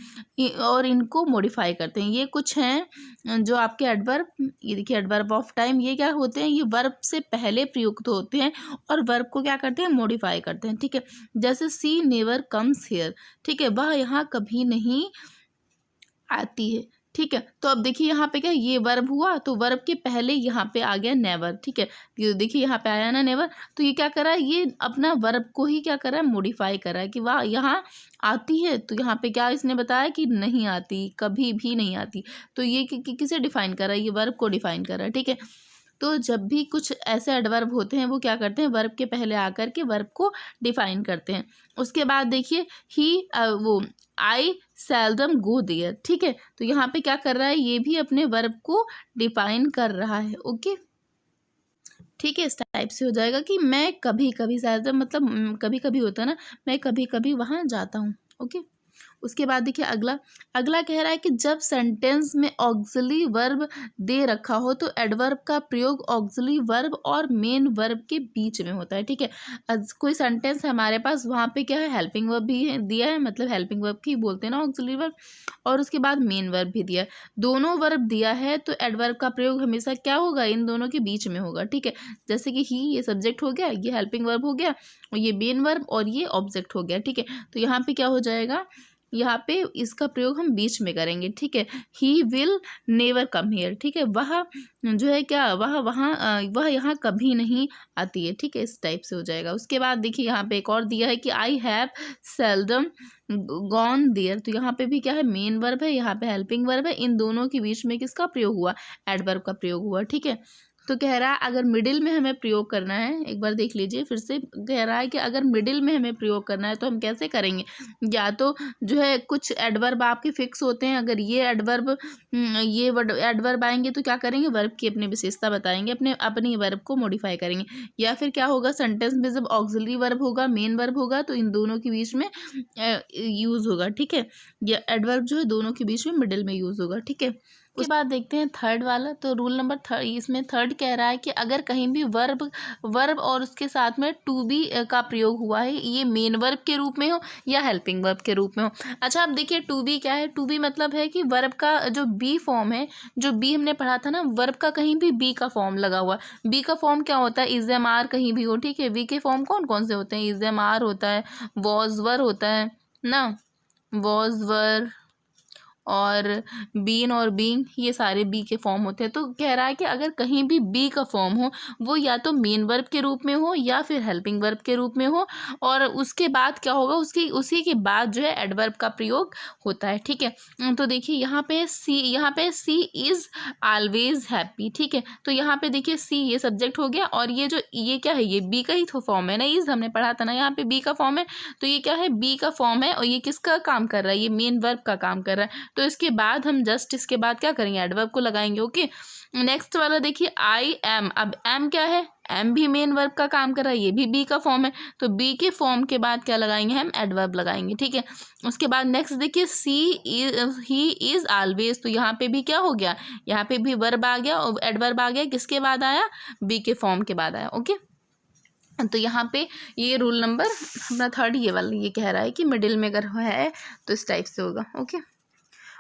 और इनको मॉडिफाई करते हैं। ये कुछ हैं जो आपके एडवर्ब, ये देखिए एडवर्ब ऑफ टाइम, ये क्या होते हैं, ये वर्ब से पहले प्रयुक्त होते हैं और वर्ब को क्या करते हैं, मॉडिफाई करते हैं, ठीक है। जैसे सी नेवर कम्स हियर, ठीक है, वह यहाँ कभी नहीं आती है, ठीक है। तो अब देखिए यहाँ पे क्या, ये वर्ब हुआ, तो वर्ब के पहले यहाँ पे आ गया नेवर, ठीक है। ये देखिए यहाँ पे आया ना नेवर, तो ये क्या कर रहा है, ये अपना वर्ब को ही क्या कर रहा है, मॉडिफाई कर रहा है कि वाह यहाँ आती है, तो यहाँ पे क्या इसने बताया कि नहीं आती, कभी भी नहीं आती। तो ये किसे डिफाइन कर रहा है, ये वर्ब को डिफाइन कर रहा है, ठीक है। तो जब भी कुछ ऐसे एडवर्ब होते हैं वो क्या करते हैं, वर्ब के पहले आकर के वर्ब को डिफाइन करते हैं। उसके बाद देखिए ही वो आई सेल्दम गो देयर, ठीक है। तो यहाँ पे क्या कर रहा है, ये भी अपने वर्ब को डिफाइन कर रहा है। ओके, ठीक है, इस टाइप से हो जाएगा कि मैं कभी कभी, सेल्दम मतलब कभी कभी होता है ना, मैं कभी कभी वहाँ जाता हूँ। ओके, उसके बाद देखिए अगला अगला कह रहा है कि जब सेंटेंस में ऑक्सिलरी वर्ब दे रखा हो तो एडवर्ब का प्रयोग ऑक्सिलरी वर्ब और मेन वर्ब के बीच में होता है, ठीक है। कोई सेंटेंस है हमारे पास, वहाँ पे क्या है, हेल्पिंग वर्ब भी दिया है, मतलब हेल्पिंग वर्ब की बोलते हैं ना ऑक्सिलरी वर्ब, और उसके बाद मेन वर्ब भी दिया है। दोनों वर्ब दिया है तो एडवर्ब का प्रयोग हमेशा क्या होगा, इन दोनों के बीच में होगा, ठीक है। जैसे कि ही, ये सब्जेक्ट हो गया, ये हेल्पिंग वर्ब हो गया, और ये मेन वर्ब और ये ऑब्जेक्ट हो गया, ठीक है। तो यहाँ पे क्या हो जाएगा, यहाँ पे इसका प्रयोग हम बीच में करेंगे, ठीक है। He will never come here, ठीक है, वह जो है क्या, वह यहाँ कभी नहीं आती है, ठीक है, इस टाइप से हो जाएगा। उसके बाद देखिए यहाँ पे एक और दिया है कि I have seldom gone there, तो यहाँ पे भी क्या है, मेन वर्ब है, यहाँ पे हेल्पिंग वर्ब है, इन दोनों के बीच में किसका प्रयोग हुआ, एडवर्ब का प्रयोग हुआ, ठीक है। तो कह रहा है अगर मिडिल में हमें प्रयोग करना है, एक बार देख लीजिए फिर से, कह रहा है कि अगर मिडिल में हमें प्रयोग करना है तो हम कैसे करेंगे। या तो जो है कुछ एडवर्ब आपके फिक्स होते हैं, अगर ये एडवर्ब ये एडवर्ब आएंगे तो क्या करेंगे, वर्ब की अपनी विशेषता बताएंगे, अपनी वर्ब को मॉडिफाई करेंगे। या फिर क्या होगा, सेंटेंस में जब ऑक्सिलरी वर्ब होगा, मेन वर्ब होगा, तो इन दोनों के बीच में यूज़ होगा, ठीक है। या एडवर्ब जो है दोनों के बीच में मिडिल में यूज़ होगा, ठीक है। उसके बाद देखते हैं थर्ड वाला। तो रूल नंबर इसमें थर्ड कह रहा है कि अगर कहीं भी वर्ब और उसके साथ में टू बी का प्रयोग हुआ है, ये मेन वर्ब के रूप में हो या हेल्पिंग वर्ब के रूप में हो। अच्छा, अब देखिए टू बी क्या है। टू बी मतलब है कि वर्ब का जो बी फॉर्म है, जो बी हमने पढ़ा था ना, वर्ब का कहीं भी बी का फॉर्म लगा हुआ। बी का फॉर्म क्या होता है, इज एम आर कहीं भी हो, ठीक है। बी के फॉर्म कौन कौन से होते हैं, इज एम आर होता है, वॉज वर होता है ना, वॉज वर और बीन और बीइंग, ये सारे बी के फॉर्म होते हैं। तो कह रहा है कि अगर कहीं भी बी का फॉर्म हो, वो या तो मेन वर्ब के रूप में हो या फिर हेल्पिंग वर्ब के रूप में हो, और उसके बाद क्या होगा, उसी के बाद जो है एडवर्ब का प्रयोग होता है, ठीक है। तो देखिए यहाँ पे सी इज़ ऑलवेज हैप्पी, ठीक है। तो यहाँ पे देखिए सी ये सब्जेक्ट हो गया, और ये क्या है, ये बी का ही तो फॉर्म है ना, इज़ हमने पढ़ा था ना, यहाँ पे बी का फॉर्म है, तो ये क्या है, बी का फॉर्म है, और ये किसका काम कर रहा है, ये मेन वर्ब का काम कर रहा है। तो इसके बाद हम जस्ट इसके बाद क्या करेंगे, एडवर्ब को लगाएंगे, ओके। नेक्स्ट वाला देखिए आई एम। अब एम क्या है, एम भी मेन वर्ब का काम कर रहा है, ये भी बी का फॉर्म है, तो बी के फॉर्म के बाद क्या लगाएंगे, हम एडवर्ब लगाएंगे, ठीक है। उसके बाद नेक्स्ट देखिए ही इज ऑलवेज। तो यहाँ पे भी क्या हो गया, यहाँ पे भी वर्ब आ गया और एडवर्ब आ गया, किसके बाद आया, बी के फॉर्म के बाद आया, ओके। तो यहाँ पे ये रूल नंबर अपना थर्ड ये वाला ये कह रहा है कि मिडिल में अगर है तो इस टाइप से होगा, ओके।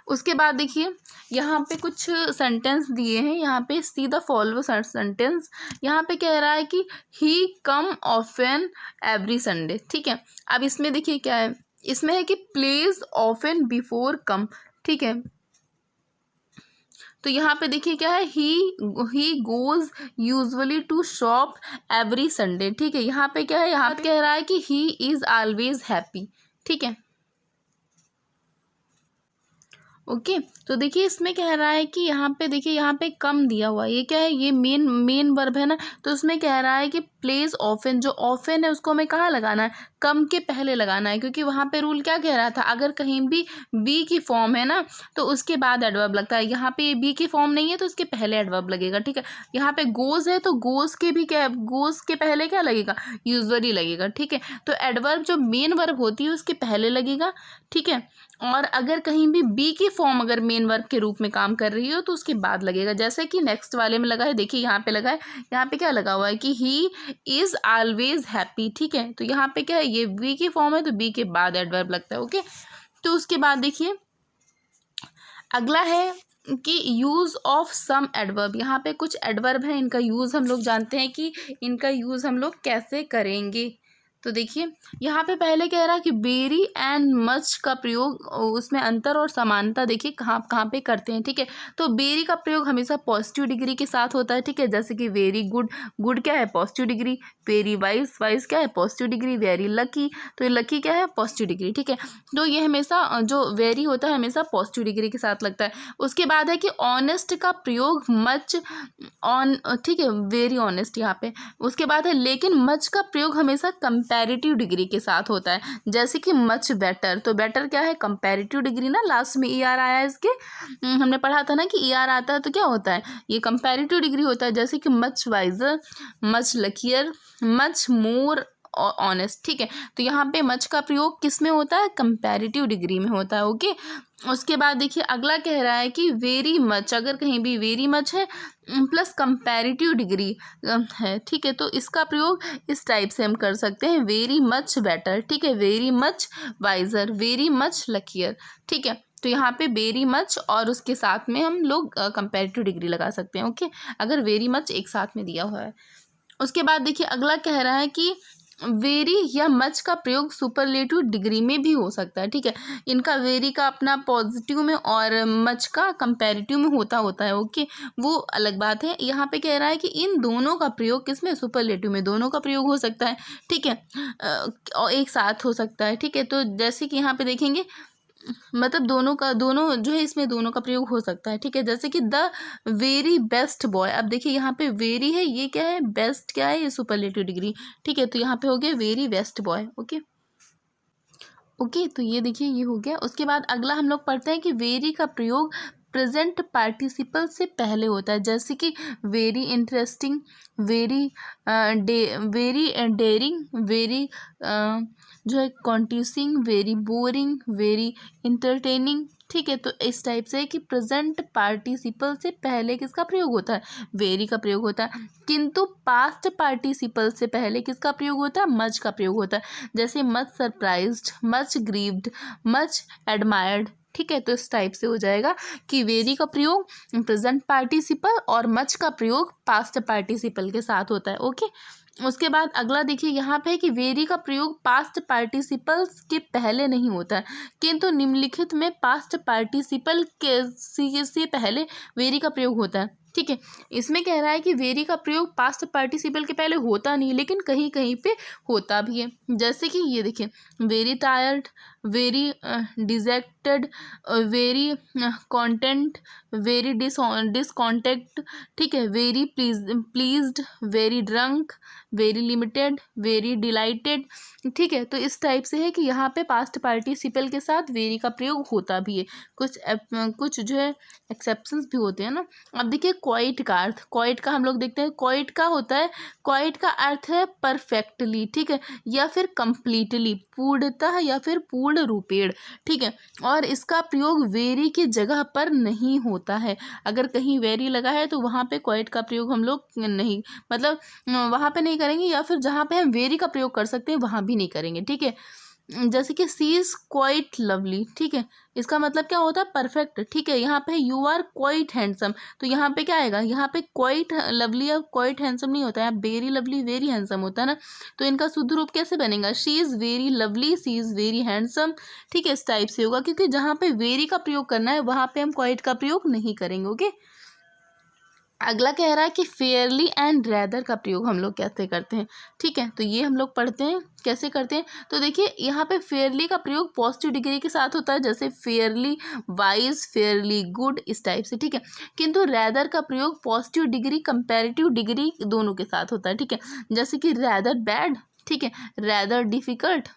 उसके बाद देखिए यहाँ पे कुछ सेंटेंस दिए हैं, यहाँ पे सी द फॉलो सेंटेंस। यहाँ पे कह रहा है कि ही कम ऑफन एवरी संडे, ठीक है। अब इसमें देखिए क्या है, इसमें है कि प्लेज ऑफन बिफोर कम, ठीक है। तो यहाँ पे देखिए क्या है, he goes usually to shop every Sunday, ठीक है। यहाँ पे क्या है, यहाँ पे कह रहा है कि ही इज ऑलवेज हैप्पी, ठीक है, ओके। तो देखिए इसमें कह रहा है कि यहाँ पे देखिए, यहाँ पे कम दिया हुआ है, ये क्या है, ये मेन वर्ब है ना, तो उसमें कह रहा है कि प्लेस ऑफन, जो ऑफन है उसको हमें कहाँ लगाना है, कम के पहले लगाना है, क्योंकि वहाँ पे रूल क्या कह रहा था, अगर कहीं भी बी की फॉर्म है ना तो उसके बाद एडवर्ब लगता है। यहाँ पे बी की फॉर्म नहीं है तो उसके पहले एडवर्ब लगेगा, ठीक है। यहाँ पे गोज है तो गोज के भी क्या, गोज के पहले क्या लगेगा, यूजुअली लगेगा, ठीक है। तो एडवर्ब जो मेन वर्ब होती है उसके पहले लगेगा, ठीक है। और अगर कहीं भी बी की फॉर्म अगर मेन वर्ब के रूप में काम कर रही हो तो उसके बाद लगेगा, जैसे कि नेक्स्ट वाले में लगा है, देखिए यहाँ पे लगा है, यहाँ पे क्या लगा हुआ है कि ही इज ऑलवेज हैप्पी, ठीक है। तो यहाँ पे क्या है, ये बी की फॉर्म है तो बी के बाद एडवर्ब लगता है, ओके। तो उसके बाद देखिए अगला है कि यूज़ ऑफ सम एडवर्ब। यहाँ पे कुछ एडवर्ब है, इनका यूज़ हम लोग जानते हैं कि इनका यूज़ हम लोग कैसे करेंगे। तो देखिए यहाँ पे पहले कह रहा है कि वेरी एंड मच का प्रयोग, उसमें अंतर और समानता देखिए कहाँ कहाँ पे करते हैं, ठीक है। तो वेरी का प्रयोग हमेशा पॉजिटिव डिग्री के साथ होता है, ठीक है। जैसे कि वेरी गुड, गुड क्या है, positive degree. Very wise, wise क्या है, पॉजिटिव डिग्री। वेरी लकी, तो ये लकी क्या है, पॉजिटिव डिग्री, ठीक है। तो ये हमेशा जो वेरी होता है हमेशा पॉजिटिव डिग्री के साथ लगता है। उसके बाद है कि ऑनेस्ट का प्रयोग मच ऑन, ठीक है, वेरी ऑनेस्ट यहाँ पे। उसके बाद है लेकिन मच का प्रयोग हमेशा कंपैरेटिव डिग्री के साथ होता है, जैसे कि मच बेटर। तो बेटर क्या है, कंपैरेटिव डिग्री ना, लास्ट में ईआर आया है इसके, हमने पढ़ा था ना कि ईआर आता है तो क्या होता है, ये कंपैरेटिव डिग्री होता है। जैसे कि much wiser, much luckier, much more honest, ठीक है। तो यहाँ पे मच का प्रयोग किस में होता है, कंपैरेटिव डिग्री में होता है, ओके। उसके बाद देखिए अगला कह रहा है कि वेरी मच, अगर कहीं भी वेरी मच है प्लस कंपैरेटिव डिग्री है, ठीक है, तो इसका प्रयोग इस टाइप से हम कर सकते हैं, वेरी मच बेटर, ठीक है, very much wiser, very much luckier, ठीक है। तो यहाँ पे वेरी मच और उसके साथ में हम लोग कंपैरेटिव डिग्री लगा सकते हैं, ओके, अगर वेरी मच एक साथ में दिया हुआ है। उसके बाद देखिए अगला कह रहा है कि वेरी या मच का प्रयोग सुपरलेटिव डिग्री में भी हो सकता है, ठीक है। इनका वेरी का अपना पॉजिटिव में और मच का कंपैरेटिव में होता है, ओके, वो अलग बात है। यहाँ पे कह रहा है कि इन दोनों का प्रयोग किसमें, सुपरलेटिव में, दोनों का प्रयोग हो सकता है, ठीक है, और एक साथ हो सकता है, ठीक है। तो जैसे कि यहाँ पे देखेंगे मतलब दोनों जो है इसमें दोनों का प्रयोग हो सकता है, ठीक है। जैसे कि द वेरी बेस्ट बॉय, अब देखिए यहाँ पे वेरी है, ये क्या है, बेस्ट क्या है, ये सुपरलेटिव डिग्री, ठीक है। तो यहाँ पे हो गया very best boy. Okay okay, तो ये देखिए ये हो गया। उसके बाद अगला हम लोग पढ़ते हैं कि वेरी का प्रयोग प्रेजेंट पार्टिसिपल से पहले होता है, जैसे कि very interesting, very very dairying, very जो है कॉन्ट्यूसिंग, वेरी बोरिंग, वेरी इंटरटेनिंग, ठीक है। तो इस टाइप से कि प्रेजेंट पार्टिसिपल से पहले किसका प्रयोग होता है, वेरी का प्रयोग होता है। किंतु पास्ट पार्टिसिपल से पहले किसका प्रयोग होता है, मच का प्रयोग होता है। जैसे much surprised, much grieved, much admired, ठीक है। तो इस टाइप से हो जाएगा कि वेरी का प्रयोग प्रेजेंट पार्टिसिपल और मच का प्रयोग पास्ट पार्टिसिपल के साथ होता है। ओके, उसके बाद अगला देखिए यहाँ पे है कि वेरी का प्रयोग पास्ट पार्टिसिपल्स के पहले नहीं होता है, किंतु निम्नलिखित में पास्ट पार्टिसिपल के से पहले वेरी का प्रयोग होता है, ठीक है। इसमें कह रहा है कि वेरी का प्रयोग पास्ट पार्टिसिपल के पहले होता नहीं, लेकिन कहीं कहीं पे होता भी है। जैसे कि ये देखिए, very tired, very dejected, very content, very discontent, ठीक है, very pleased, very drunk, very limited, very delighted, ठीक है। तो इस टाइप से है कि यहाँ पे पास्ट पार्टिसिपल के साथ वेरी का प्रयोग होता भी है। कुछ जो है एक्सेप्शंस भी होते हैं ना। अब देखिए क्वाइट का अर्थ, क्वाइट का हम लोग देखते हैं, क्वाइट का होता है, क्वाइट का अर्थ है परफेक्टली, ठीक है, या फिर कंप्लीटली, पूर्णतः या फिर पूर्ण रूपेण, ठीक है। और इसका प्रयोग वेरी की जगह पर नहीं होता है। अगर कहीं वेरी लगा है तो वहाँ पे क्वाइट का प्रयोग हम लोग नहीं, मतलब वहाँ पे नहीं करेंगे, या फिर जहाँ पे हम वेरी का प्रयोग कर सकते हैं वहाँ भी नहीं करेंगे, ठीक है। जैसे कि सी इज़ क्वाइट लवली, ठीक है, इसका मतलब क्या होता है, परफेक्ट, ठीक है। यहाँ पे यू आर क्वाइट हैंडसम, तो यहाँ पे क्या आएगा, यहाँ पे क्वाइट लवली या क्वाइट हैंडसम नहीं होता है, वेरी लवली वेरी हैंडसम होता है ना। तो इनका शुद्ध रूप कैसे बनेगा, she is very lovely, she is very handsome, ठीक है। इस टाइप से होगा, क्योंकि जहाँ पे वेरी का प्रयोग करना है वहाँ पे हम क्वाइट का प्रयोग नहीं करेंगे। ओके, अगला कह रहा है कि फेयरली एंड रैदर का प्रयोग हम लोग कैसे करते हैं, ठीक है। तो ये हम लोग पढ़ते हैं कैसे करते हैं। तो देखिए यहाँ पे फेयरली का प्रयोग पॉजिटिव डिग्री के साथ होता है, जैसे फेयरली वाइज, फेयरली गुड, इस टाइप से, ठीक है। किंतु रैदर का प्रयोग पॉजिटिव डिग्री कंपैरेटिव डिग्री दोनों के साथ होता है, ठीक है। जैसे कि रैदर बैड, ठीक है, rather difficult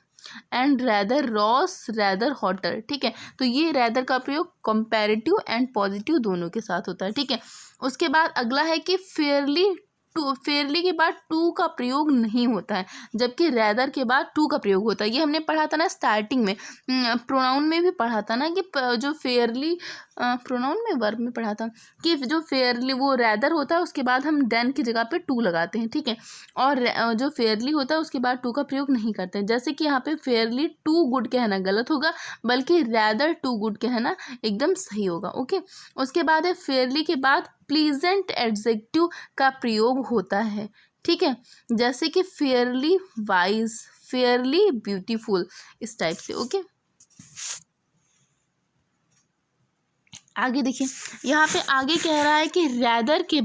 and rather Ross, rather hotter, ठीक है। तो ये रैदर का प्रयोग कंपैरेटिव एंड पॉजिटिव दोनों के साथ होता है, ठीक है। उसके बाद अगला है कि फेयरली फेयरली के बाद टू का प्रयोग नहीं होता है, जबकि रैदर के बाद टू का प्रयोग होता है। ये हमने पढ़ा था ना स्टार्टिंग में, प्रोनाउन में भी पढ़ा था ना कि जो फेयरली, प्रोनाउन में वर्ब में पढ़ा था कि जो फेयरली वो रैदर होता है उसके बाद हम देन की जगह पे टू लगाते हैं, ठीक है। और जो फेयरली होता है उसके बाद टू का प्रयोग नहीं करते हैं। जैसे कि यहाँ पे फेयरली टू गुड कहना गलत होगा, बल्कि रैदर टू गुड कहना एकदम सही होगा। ओके, उसके बाद है फेयरली के बाद प्लीजेंट एडजेक्टिव का प्रयोग होता है, ठीक है। जैसे कि फेयरली वाइज, फेयरली ब्यूटीफुल, इस टाइप से। ओके, आगे देखिए यहाँ पे आगे कह रहा है कि रैदर के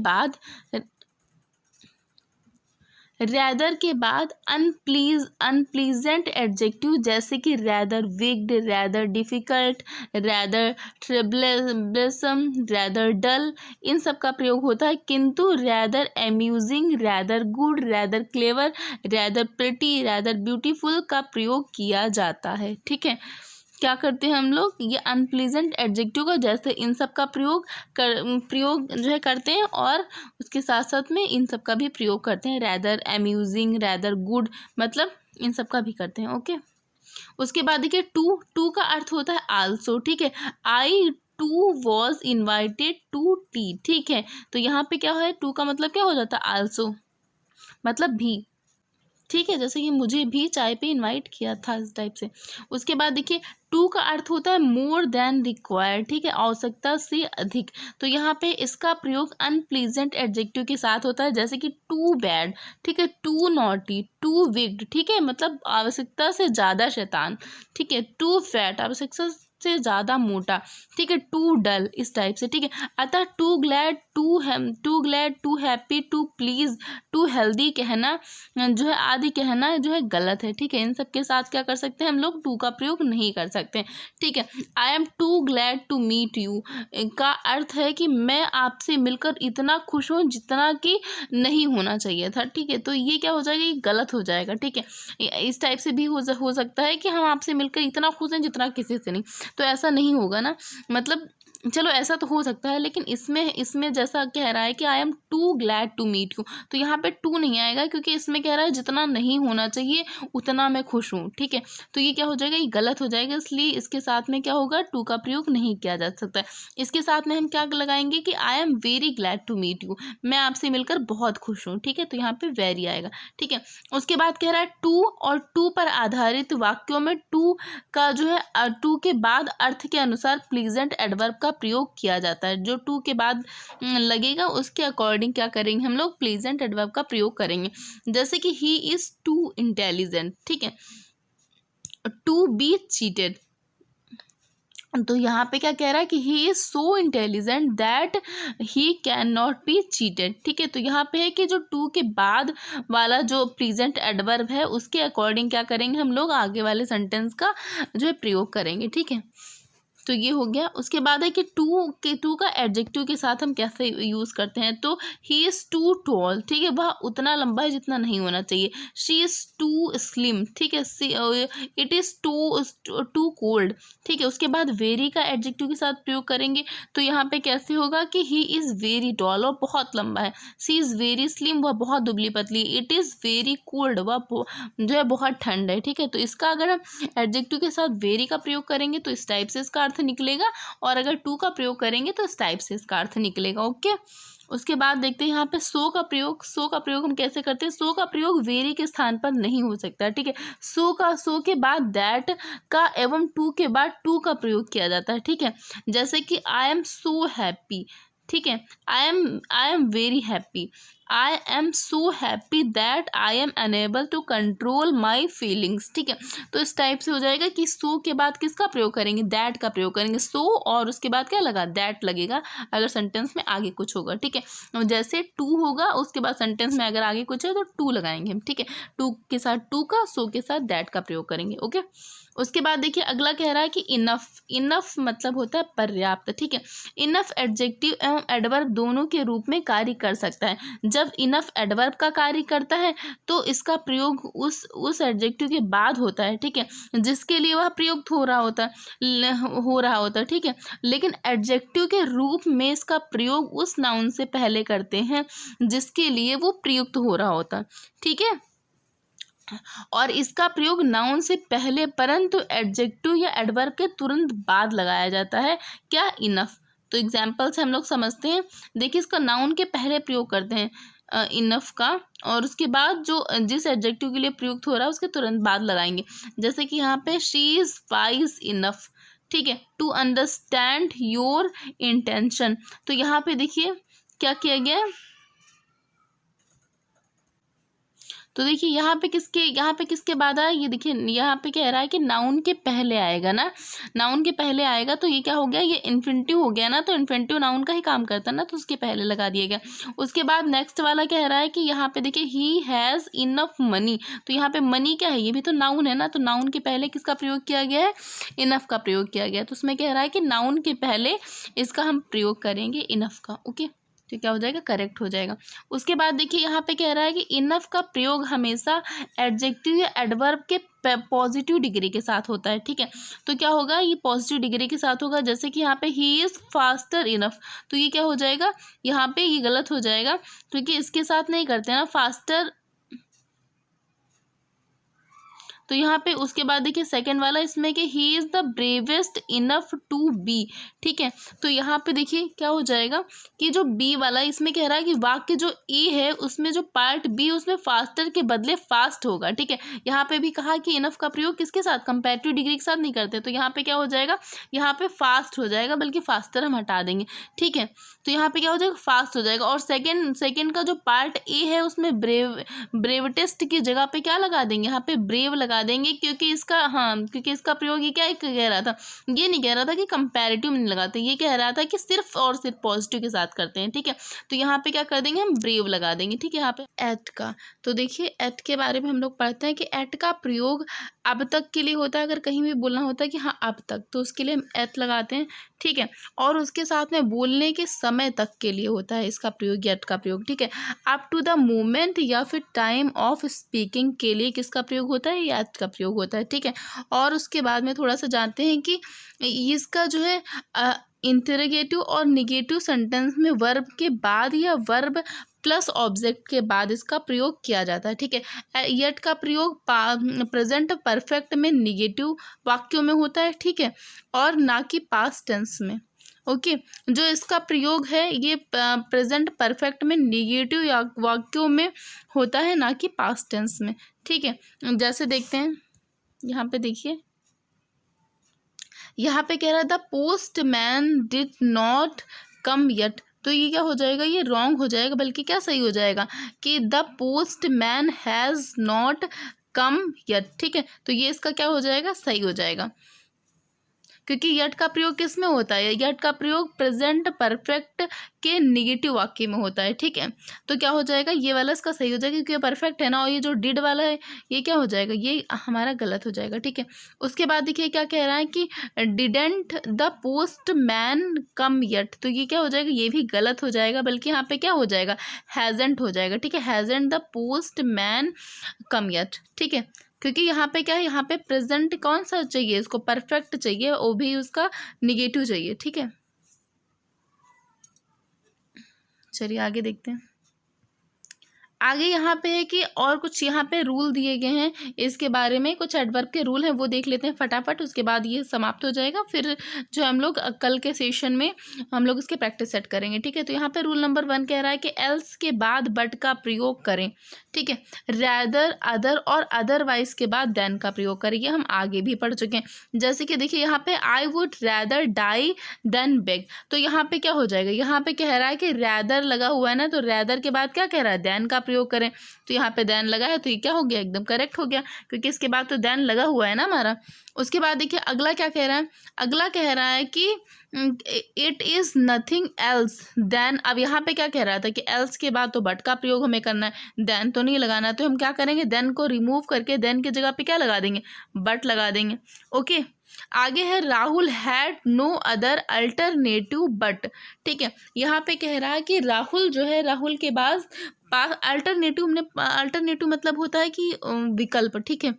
बाद अनप्लीजेंट एडजेक्टिव, जैसे कि rather wicked, rather difficult, rather troublesome, rather dull, इन सब का प्रयोग होता है। किंतु rather amusing, rather good, rather clever, rather pretty, rather beautiful का प्रयोग किया जाता है, ठीक है। क्या करते हैं हम लोग, ये अनप्लीजेंट एडजेक्टिव का जैसे इन सब का प्रयोग जो है करते हैं, और उसके साथ साथ में इन सब का भी प्रयोग करते हैं, रैदर अम्यूजिंग, रैदर गुड, मतलब इन सब का भी करते हैं। ओके, उसके बाद देखिए टू का अर्थ होता है आल्सो, ठीक है। I too was invited to tea, ठीक है। तो यहाँ पे क्या है, टू का मतलब क्या हो जाता है, आल्सो, मतलब भी, ठीक है। जैसे कि मुझे भी चाय पे इनवाइट किया था, इस टाइप से। उसके बाद देखिए टू का अर्थ होता है मोर देन रिक्वायर्ड, ठीक है, आवश्यकता से अधिक। तो यहाँ पे इसका प्रयोग अनप्लीजेंट एडजेक्टिव के साथ होता है, जैसे कि टू बैड, ठीक है, टू नॉटी, टू विग्ड, ठीक है, मतलब आवश्यकता से ज़्यादा शैतान, ठीक है, टू फैट, आवश्यकता से ज़्यादा मोटा, ठीक है, टू डल, इस टाइप से, ठीक है। अतः to glad, to happy, to please, to healthy कहना जो है आदि कहना जो है गलत है, ठीक है। इन सब के साथ क्या कर सकते हैं हम लोग, टू का प्रयोग नहीं कर सकते, ठीक है। I am too glad to meet you का अर्थ है कि मैं आपसे मिलकर इतना खुश हूँ जितना कि नहीं होना चाहिए था, ठीक है। तो ये क्या हो जाएगा, ये गलत हो जाएगा, ठीक है। इस टाइप से भी हो सकता है कि हम आपसे मिलकर इतना खुश हैं जितना किसी से नहीं, तो ऐसा नहीं होगा ना, मतलब चलो ऐसा तो हो सकता है, लेकिन इसमें जैसा कह रहा है कि I am too glad to meet you, तो यहाँ पे टू नहीं आएगा क्योंकि इसमें कह रहा है जितना नहीं होना चाहिए उतना मैं खुश हूँ, ठीक है। तो ये क्या हो जाएगा, ये गलत हो जाएगा, इसलिए इसके साथ में क्या होगा, टू का प्रयोग नहीं किया जा सकता है। इसके साथ में हम क्या लगाएंगे कि I am very glad to meet you, मैं आपसे मिलकर बहुत खुश हूँ, ठीक है। तो यहाँ पे वेरी आएगा, ठीक है। उसके बाद कह रहा है टू, और टू पर आधारित वाक्यों में टू का जो है टू के बाद अर्थ के अनुसार प्लीजेंट एडवर्ब का प्रयोग किया जाता है। जो टू के बाद लगेगा उसके अकॉर्डिंग क्या करेंगे हम लोग, प्लीजेंट एडवर्ब का प्रयोग करेंगे। जैसे कि ही इज टू इंटेलिजेंट, ठीक है, टू बी चीटेड, तो यहाँ पे क्या कह रहा है कि he is so intelligent that he can not be cheated, ठीक है। तो यहाँ पे है कि जो टू के बाद वाला जो प्रेजेंट एडवर्ब है उसके अकॉर्डिंग क्या करेंगे हम लोग, आगे वाले सेंटेंस का जो है प्रयोग करेंगे, ठीक है। तो ये हो गया। उसके बाद है कि टू का एडजेक्टिव के साथ हम कैसे यूज़ करते हैं, तो ही इज़ टू टॉल, ठीक है, वह उतना लंबा है जितना नहीं होना चाहिए। शी इज़ टू स्लिम, ठीक है, इट इज़ टू कोल्ड, ठीक है। उसके बाद वेरी का एडजेक्टिव के साथ प्रयोग करेंगे, तो यहाँ पे कैसे होगा कि ही इज़ वेरी टॉल, वह बहुत लंबा है। शी इज़ वेरी स्लिम, वह बहुत दुबली पतली। इट इज़ वेरी कोल्ड, वह जो है बहुत ठंड है, ठीक है। तो इसका अगर हम एडजेक्टिव के साथ वेरी का प्रयोग करेंगे तो इस टाइप से इसका अर्थ निकलेगा, और अगर टू का प्रयोग करेंगे तो इस टाइप से इसका अर्थ निकलेगा, ओके। उसके बाद देखते हैं यहाँ पे सो का प्रयोग हम कैसे करते हैं। सो का प्रयोग वेरी के स्थान पर नहीं हो सकता, ठीक है। सो के बाद दैट का एवं टू के बाद टू का प्रयोग किया जाता है, ठीक है। जैसे कि आई एम सो हैप्पी, ठीक है, I am very happy, I am so happy that I am unable to control my feelings, ठीक है। तो इस टाइप से हो जाएगा कि सो के बाद किसका प्रयोग करेंगे, दैट का प्रयोग करेंगे। सो और उसके बाद क्या लगा, दैट लगेगा अगर सेंटेंस में आगे कुछ होगा, ठीक है। जैसे टू होगा उसके बाद सेंटेंस में अगर आगे कुछ है तो टू लगाएंगे हम, ठीक है। टू के साथ टू का, सो के साथ दैट का प्रयोग करेंगे, ओके। उसके बाद देखिए अगला कह रहा है कि इनफ मतलब होता है पर्याप्त, ठीक है। इनफ एडजेक्टिव एवं एडवर्ब दोनों के रूप में कार्य कर सकता है। जब इनफ एडवर्ब का कार्य करता है तो इसका प्रयोग उस एडजेक्टिव के बाद होता है, ठीक है, जिसके लिए वह प्रयुक्त हो रहा होता है, ठीक है। लेकिन एडजेक्टिव के रूप में इसका प्रयोग उस नाउन से पहले करते हैं जिसके लिए वो प्रयुक्त हो रहा होता है, ठीक है। और इसका प्रयोग नाउन से पहले परंतु एडजेक्टिव या एडवर्ब के तुरंत बाद लगाया जाता है, क्या, इनफ। तो एग्जाम्पल से हम लोग समझते हैं। देखिए इसका नाउन के पहले प्रयोग करते हैं इनफ का, और उसके बाद जो जिस एडजेक्टिव के लिए प्रयुक्त हो रहा है उसके तुरंत बाद लगाएंगे। जैसे कि यहाँ पे शी इज़ वाइज इनफ, ठीक है, टू अंडरस्टैंड योर इंटेंशन। तो यहाँ पे देखिए क्या किया गया है, तो देखिए यहाँ पे किसके बाद आया, ये देखिए यहाँ पे कह रहा है कि नाउन के पहले आएगा ना, नाउन के पहले आएगा तो ये क्या हो गया, ये इन्फिनिटिव हो गया ना, तो इन्फिनिटिव नाउन का ही काम करता है ना, तो उसके पहले लगा दिया गया। उसके बाद नेक्स्ट वाला कह रहा है कि यहाँ पे देखिए ही हैज़ इनफ मनी, तो यहाँ पे मनी क्या है, ये भी तो नाउन है ना, तो नाउन के पहले किसका प्रयोग किया गया है, इनफ का प्रयोग किया गया। तो उसमें कह रहा है कि नाउन के पहले इसका हम प्रयोग करेंगे इनफ का, ओके, तो क्या हो जाएगा, करेक्ट हो जाएगा। उसके बाद देखिए यहाँ पे कह रहा है कि इनफ का प्रयोग हमेशा एडजेक्टिव या एडवर्ब के पॉजिटिव डिग्री के साथ होता है, ठीक है। तो क्या होगा, ये पॉजिटिव डिग्री के साथ होगा। जैसे कि यहाँ पे ही इज़ फास्टर इनफ, तो ये क्या हो जाएगा, यहाँ पे ये गलत हो जाएगा क्योंकि इसके साथ नहीं करते ना फास्टर। तो यहाँ पे उसके बाद देखिए सेकंड वाला इसमें कि he is the bravest enough to be, ठीक है। तो यहाँ पे देखिए क्या हो जाएगा कि जो बी वाला इसमें कह रहा है कि वाक्य जो ए है उसमें जो पार्ट बी उसमें फास्टर के बदले फास्ट होगा, ठीक है। यहाँ पे भी कहा कि इनफ का प्रयोग किसके साथ, कंपैरेटिव डिग्री के साथ नहीं करते, तो यहाँ पे क्या हो जाएगा, यहाँ पे फास्ट हो जाएगा, बल्कि फास्टर हम हटा देंगे, ठीक है। तो यहाँ पे क्या हो जाएगा, फास्ट हो जाएगा। और सेकेंड का जो पार्ट ए है उसमें ब्रेवटेस्ट की जगह पे क्या लगा देंगे, यहाँ पे ब्रेव लगा लगा देंगे, क्योंकि इसका प्रयोग ये क्या कह रहा था, ये नहीं कह रहा था कि कंपैरेटिव में नहीं लगाते, ये कह रहा था कि सिर्फ और सिर्फ पॉजिटिव के साथ करते हैं। ठीक है, तो यहाँ पे क्या कर देंगे, हम ब्रेव लगा देंगे। ठीक है, यहाँ पे एट का, तो देखिए एट के बारे में हम लोग पढ़ते हैं कि एट का प्रयोग अब तक के लिए होता है। अगर कहीं भी बोलना होता है कि हाँ अब तक, तो उसके लिए हम एट लगाते हैं। ठीक है, और उसके साथ में बोलने के समय तक के लिए होता है इसका प्रयोग, एट का प्रयोग। ठीक है, अप टू द मोमेंट या फिर टाइम ऑफ स्पीकिंग के लिए किसका प्रयोग होता है, एट का प्रयोग होता है। ठीक है, और उसके बाद में थोड़ा सा जानते हैं कि इसका जो है इंटरोगेटिव और निगेटिव सेंटेंस में वर्ब के बाद या वर्ब प्लस ऑब्जेक्ट के बाद इसका प्रयोग किया जाता है। ठीक है, येट का प्रयोग प्रेजेंट परफेक्ट में निगेटिव वाक्यों में होता है। ठीक है, और ना कि पास्ट टेंस में। ओके, जो इसका प्रयोग है ये प्रेजेंट परफेक्ट में निगेटिव वाक्यों में होता है, ना कि पास्ट टेंस में। ठीक है, जैसे देखते हैं यहाँ पे, देखिए यहाँ पे कह रहा है the postman did not come yet, तो ये क्या हो जाएगा, ये रॉन्ग हो जाएगा, बल्कि क्या सही हो जाएगा कि the postman has not come yet. ठीक है, तो ये इसका क्या हो जाएगा, सही हो जाएगा, क्योंकि यट का प्रयोग किस में होता है, यट का प्रयोग प्रेजेंट परफेक्ट के निगेटिव वाक्य में होता है। ठीक है, तो क्या हो जाएगा, ये वाला इसका सही हो जाएगा क्योंकि ये परफेक्ट है ना, और ये जो डिड वाला है ये क्या हो जाएगा, ये हमारा गलत हो जाएगा। ठीक है, उसके बाद देखिए क्या कह रहा है कि didn't the post man come yet, तो ये क्या हो जाएगा, ये भी गलत हो जाएगा, बल्कि यहाँ पे क्या हो जाएगा, हैजेंट हो जाएगा। ठीक है, हैजेंट the post man come yet. ठीक है, क्योंकि यहाँ पे क्या है, यहाँ पे प्रेजेंट कौन सा चाहिए, इसको परफेक्ट चाहिए, वो भी उसका निगेटिव चाहिए। ठीक है, चलिए आगे देखते हैं। आगे यहाँ पे है कि और कुछ यहाँ पे रूल दिए गए हैं, इसके बारे में कुछ एडवर्ब के रूल हैं वो देख लेते हैं फटाफट, उसके बाद ये समाप्त हो जाएगा। फिर जो हम लोग कल के सेशन में हम लोग इसके प्रैक्टिस सेट करेंगे। ठीक है, तो यहाँ पे रूल नंबर 1 कह रहा है कि एल्स के बाद बट का प्रयोग करें। ठीक है, रैदर, अदर और अदरवाइज के बाद देन का प्रयोग करें, ये हम आगे भी पढ़ चुके हैं। जैसे कि देखिए यहाँ पे I would rather die than beg, तो यहाँ पे क्या हो जाएगा, यहाँ पे कह रहा है कि रैदर लगा हुआ है ना, तो रैदर के बाद क्या कह रहा है, देन का प्रयोग करें, तो यहाँ पे देन लगा है, तो ये क्या हो गया, एकदम करेक्ट हो गया, क्योंकि इसके बाद तो देन लगा हुआ है ना हमारा। उसके बाद देखिए अगला क्या कह रहा है, अगला कह रहा है कि it is nothing else than, अब यहाँ पे क्या कह रहा था कि एल्स के बाद तो बट का प्रयोग हमें करना है, देन तो नहीं लगाना, तो हम क्या करेंगे, देन को रिमूव करके देन की जगह पे क्या लगा देंगे, बट लगा देंगे। ओके, आगे है Rahul had no other alternative but. ठीक है, यहाँ पे कह रहा है कि राहुल जो है, राहुल के बाद अल्टरनेटिव मतलब होता है कि विकल्प। ठीक है,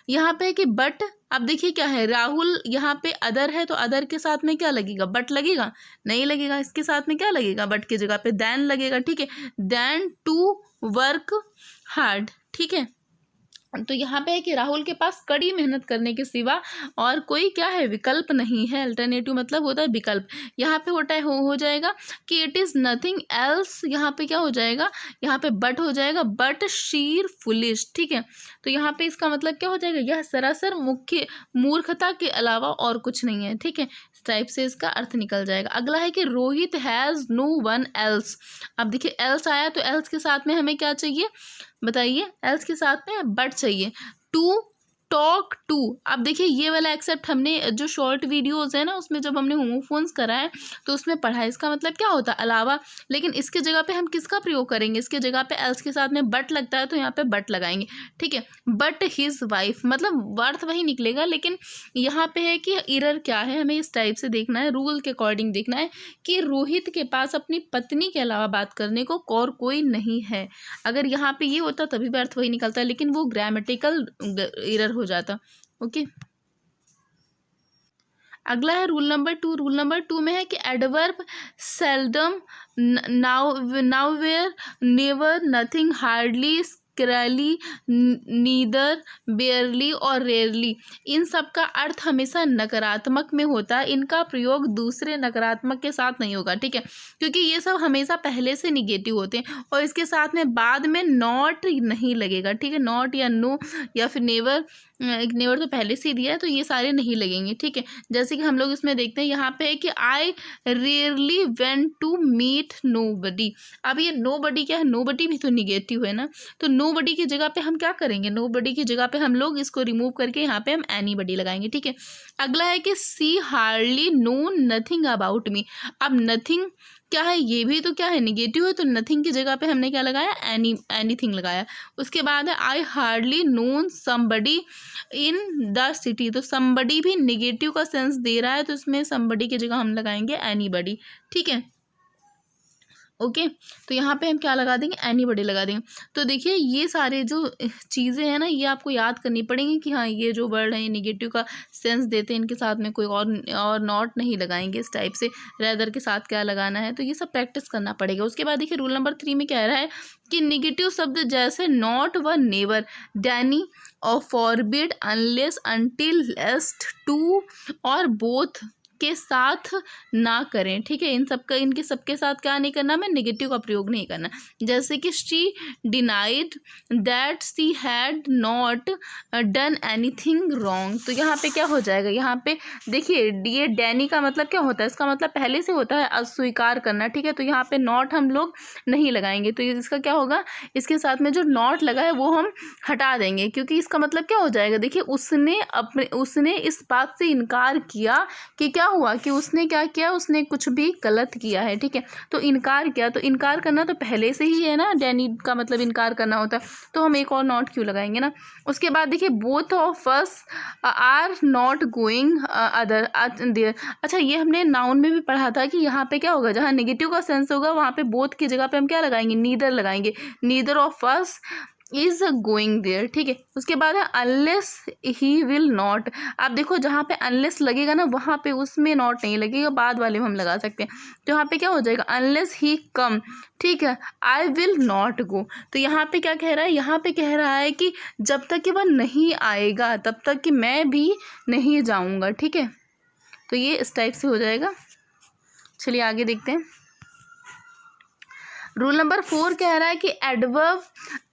यहाँ पे है कि बट, अब देखिए क्या है, राहुल यहाँ पे अदर है, तो अदर के साथ में क्या लगेगा, बट लगेगा, नहीं लगेगा, इसके साथ में क्या लगेगा, बट की जगह पे देन लगेगा। ठीक है, देन टू वर्क हार्ड। ठीक है, तो यहाँ पे है कि राहुल के पास कड़ी मेहनत करने के सिवा और कोई क्या है, विकल्प नहीं है। अल्टरनेटिव मतलब होता है विकल्प। यहाँ पे होता है हो जाएगा कि इट इज़ नथिंग एल्स, यहाँ पे क्या हो जाएगा, यहाँ पे बट हो जाएगा, बट शीर फुलिश। ठीक है, तो यहाँ पे इसका मतलब क्या हो जाएगा, यह सरासर मुख्य मूर्खता के अलावा और कुछ नहीं है। ठीक है, इस टाइप से इसका अर्थ निकल जाएगा। अगला है कि Rohit has no one else. अब देखिए एल्स आया, तो एल्स के साथ में हमें क्या चाहिए बताइए, एल्स के साथ में बट चाहिए, टू टॉक टू। अब देखिए ये वाला एक्सेप्ट हमने जो शॉर्ट वीडियोस है ना, उसमें जब हमने होमोफोन्स करा है तो उसमें पढ़ा है, इसका मतलब क्या होता है, अलावा। लेकिन इसके जगह पे हम किसका प्रयोग करेंगे, इसके जगह पे एल्स के साथ में बट लगता है, तो यहाँ पे बट लगाएंगे। ठीक है, बट हिज वाइफ, मतलब अर्थ वही निकलेगा, लेकिन यहाँ पे है कि एरर क्या है, हमें इस टाइप से देखना है, रूल के अकॉर्डिंग देखना है कि रोहित के पास अपनी पत्नी के अलावा बात करने को और कोई नहीं है। अगर यहाँ पे ये होता तभी भी अर्थ वही निकलता है, लेकिन वो ग्रामेटिकल एरर हो जाता। ओके, अगला है रूल नंबर 2। रूल नंबर 2 में है कि adverb seldom, nowhere, never, nothing, hardly, scarcely, neither, barely और रेयरली, इन सब का अर्थ हमेशा नकारात्मक में होता है, इनका प्रयोग दूसरे नकारात्मक के साथ नहीं होगा। ठीक है, क्योंकि ये सब हमेशा पहले से निगेटिव होते हैं, और इसके साथ में बाद में नॉट नहीं लगेगा। ठीक है, नॉट या नो या फिर नेवर, नेवर तो पहले से ही दिया है, तो ये सारे नहीं लगेंगे। ठीक है, जैसे कि हम लोग इसमें देखते हैं, यहाँ पे है कि I rarely went to meet nobody. अब ये नो बडी क्या है, नो बडी भी तो निगेटिव है ना, तो नोबडी की जगह पे हम क्या करेंगे, नोबडी की जगह पे हम लोग इसको रिमूव करके यहाँ पे हम एनीबडी लगाएंगे, ठीक है। अगला है कि she hardly know nothing about me. अब नथिंग क्या है, ये भी तो क्या है, निगेटिव है, तो नथिंग की जगह पे हमने क्या लगाया, एनीथिंग लगाया। उसके बाद है I hardly known somebody in the city. तो समबडी भी निगेटिव का सेंस दे रहा है, तो इसमें समबडी की जगह हम लगाएंगे एनीबडी, ठीक है। ओके, तो यहाँ पे हम क्या लगा देंगे, एनीबडी लगा देंगे। तो देखिए ये सारे जो चीज़ें हैं ना, ये आपको याद करनी पड़ेंगी कि हाँ ये जो वर्ड है ये निगेटिव का सेंस देते हैं, इनके साथ में कोई और नॉट नहीं लगाएंगे, इस टाइप से रेदर के साथ क्या लगाना है, तो ये सब प्रैक्टिस करना पड़ेगा। उसके बाद देखिए रूल नंबर 3 में कह रहा है कि निगेटिव शब्द जैसे नॉट व नेवर, डैनी और फॉरबिड, अनलेस, अनटिल, लेस्ट, टू और बोथ के साथ ना करें, ठीक है। इनके सबके साथ क्या नहीं करना, हमें नेगेटिव का प्रयोग नहीं करना। जैसे कि she denied that she had not done anything wrong. तो यहाँ पे क्या हो जाएगा, यहाँ पे देखिए ये डैनी का मतलब क्या होता है, इसका मतलब पहले से होता है अस्वीकार करना, ठीक है। तो यहाँ पे नॉट हम लोग नहीं लगाएंगे, तो इसका क्या होगा, इसके साथ में जो नॉट लगा है वो हम हटा देंगे, क्योंकि इसका मतलब क्या हो जाएगा, देखिए उसने इस बात से इनकार किया कि क्या हुआ कि उसने क्या किया, उसने कुछ भी गलत किया है, ठीक है। तो इनकार किया, तो इनकार करना तो पहले से ही है ना, डैनी का मतलब इनकार करना होता है, तो हम एक और नॉट क्यों लगाएंगे ना। उसके बाद देखिए both of us are not going other there. अच्छा, ये हमने नाउन में भी पढ़ा था कि यहाँ पे क्या होगा, जहाँ नेगेटिव का सेंस होगा वहाँ पे बोथ की जगह पे हम क्या लगाएंगे, नीदर लगाएंगे, neither of us is going there, ठीक है। उसके बाद है अनलेस ही विल नॉट। आप देखो जहाँ पे अनलेस लगेगा ना वहाँ पे उसमें नॉट नहीं लगेगा, बाद वाले में हम लगा सकते हैं। तो यहाँ पे क्या हो जाएगा, अनलेस ही कम, ठीक है, आई विल नॉट गो। तो यहाँ पे क्या कह रहा है, यहाँ पे कह रहा है कि जब तक कि वह नहीं आएगा तब तक कि मैं भी नहीं जाऊँगा, ठीक है। तो ये इस टाइप से हो जाएगा। चलिए आगे देखते हैं। रूल नंबर 4 कह रहा है कि एडवर्ब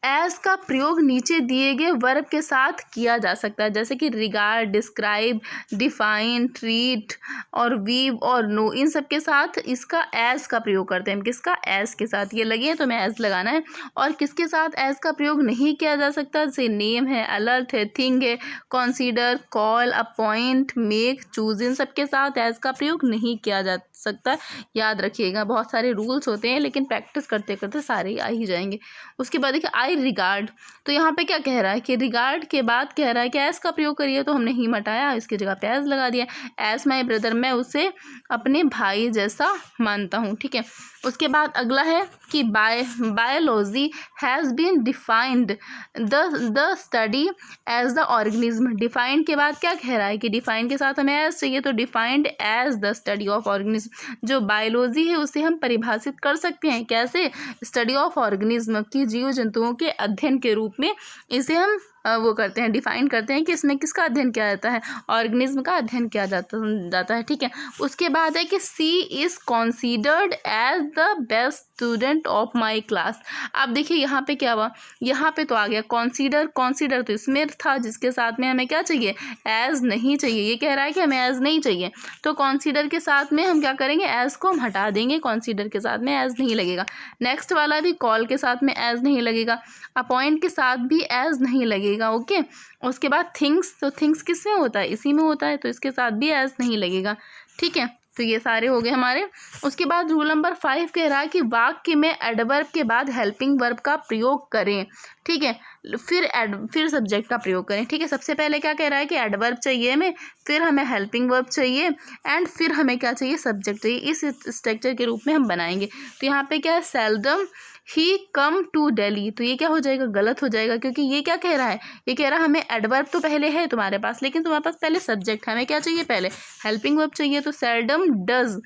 एज का प्रयोग नीचे दिए गए वर्ब के साथ किया जा सकता है, जैसे कि रिगार्ड, डिस्क्राइब, डिफाइन, ट्रीट और वीव और नो, इन सब के साथ इसका एज का प्रयोग करते हैं। किसका, एज के साथ। ये लगे हैं तो हमें एज लगाना है। और किसके साथ एज का प्रयोग नहीं किया जा सकता, जैसे नेम है, अलर्ट है, थिंग है, consider, call, appoint, make, choose, इन सब के साथ एज का प्रयोग नहीं किया जा सकता। याद रखिएगा, बहुत सारे रूल्स होते हैं लेकिन प्रैक्टिस करते करते सारे ही आ ही जाएंगे। उसके बाद देखिए आई रिगार्ड, तो यहाँ पे क्या कह रहा है कि रिगार्ड के बाद कह रहा है कि एज का प्रयोग करिए, तो हमने ही हटाया, इसकी जगह पे एज लगा दिया। एज माई ब्रदर, मैं उसे अपने भाई जैसा मानता हूँ, ठीक है। उसके बाद अगला है कि biology has been defined the study as the organism. Defined के बाद क्या कह रहा है कि डिफाइंड के साथ हमें एज चाहिए, तो defined as the study of organism. जो बायोलॉजी है उसे हम परिभाषित कर सकते हैं कैसे, स्टडी ऑफ ऑर्गेनिज्म की जीव जंतुओं के अध्ययन के रूप में इसे हम वो करते हैं, डिफाइन करते हैं कि इसमें किसका अध्ययन किया जाता है, ऑर्गेनिज्म का अध्ययन किया जाता है, ठीक है। उसके बाद है कि she is considered as the best student of my class. अब देखिए यहाँ पे क्या हुआ, यहाँ पे तो आ गया कॉन्सिडर तो इसमें था, जिसके साथ में हमें क्या चाहिए, एज नहीं चाहिए। ये कह रहा है कि हमें एज नहीं चाहिए, तो कॉन्सिडर के साथ में हम क्या करेंगे, एज को हम हटा देंगे, कॉन्सिडर के साथ में एज नहीं लगेगा। नेक्स्ट वाला भी कॉल के साथ में एज नहीं लगेगा, अपॉइंट के साथ भी एज नहीं लगेगा, ओके। उसके बाद थिंग्स, तो थिंग्स किस में होता है, इसी में होता है, तो इसके साथ भी एज नहीं लगेगा, ठीक है। तो ये सारे हो गए हमारे। उसके बाद रूल नंबर 5 कह रहा है कि वाक्य में एडवर्ब के बाद हेल्पिंग वर्ब का प्रयोग करें, ठीक है, फिर सब्जेक्ट का प्रयोग करें, ठीक है। सबसे पहले क्या कह रहा है कि एडवर्ब चाहिए हमें, फिर हमें हेल्पिंग वर्ब चाहिए एंड फिर हमें क्या चाहिए, सब्जेक्ट चाहिए। इस स्ट्रक्चर के रूप में हम बनाएंगे। तो यहाँ पे क्या है, seldom he come to Delhi, तो ये क्या हो जाएगा, गलत हो जाएगा, क्योंकि ये क्या कह रहा है, ये कह रहा है हमें एडवर्ब तो पहले है तुम्हारे पास, लेकिन तुम्हारे पास पहले सब्जेक्ट है, हमें क्या चाहिए, पहले हेल्पिंग वर्ब चाहिए। तो seldom does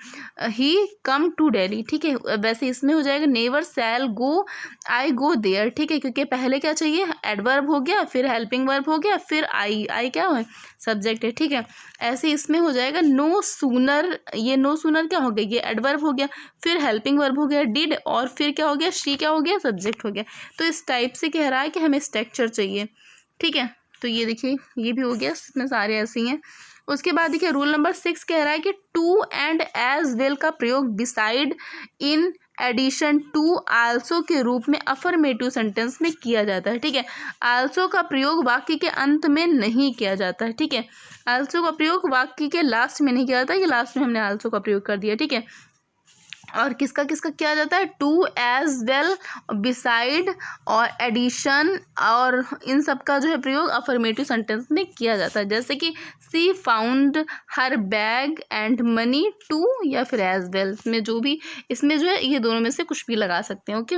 he come to Delhi, ठीक है। वैसे इसमें हो जाएगा never shell go I go there, ठीक है, क्योंकि पहले क्या चाहिए, एडवर्ब हो गया, फिर हेल्पिंग वर्ब हो गया, फिर आई क्या है, सब्जेक्ट है, ठीक है। ऐसे इसमें हो जाएगा नो सूनर, ये नो सूनर क्या हो गया, ये एडवर्ब हो गया, फिर हेल्पिंग वर्ब हो गया डिड, और फिर क्या हो गया, शी क्या हो गया, सब्जेक्ट हो गया। तो इस टाइप से कह रहा है कि हमें स्ट्रक्चर चाहिए, ठीक है। तो ये देखिए ये भी हो गया, इसमें सारे ऐसे ही हैं। उसके बाद देखिए रूल नंबर 6 कह रहा है कि टू एंड एज वेल का प्रयोग beside, in, addition to also के रूप में अफर्मेटिव सेंटेंस में किया जाता है। ठीक है, आल्सो का प्रयोग वाक्य के अंत में नहीं किया जाता है। ठीक है, आल्सो का प्रयोग वाक्य के लास्ट में नहीं किया जाता, ये लास्ट में हमने आल्सो का प्रयोग कर दिया। ठीक है, और किसका किसका किया जाता है, टू, एज वेल, बिसाइड और एडिशन, और इन सब का जो है प्रयोग अफर्मेटिव सेंटेंस में किया जाता है। जैसे कि she found her bag and money too, या फिर एज वेल, इसमें जो भी, इसमें जो है ये दोनों में से कुछ भी लगा सकते हैं। ओके,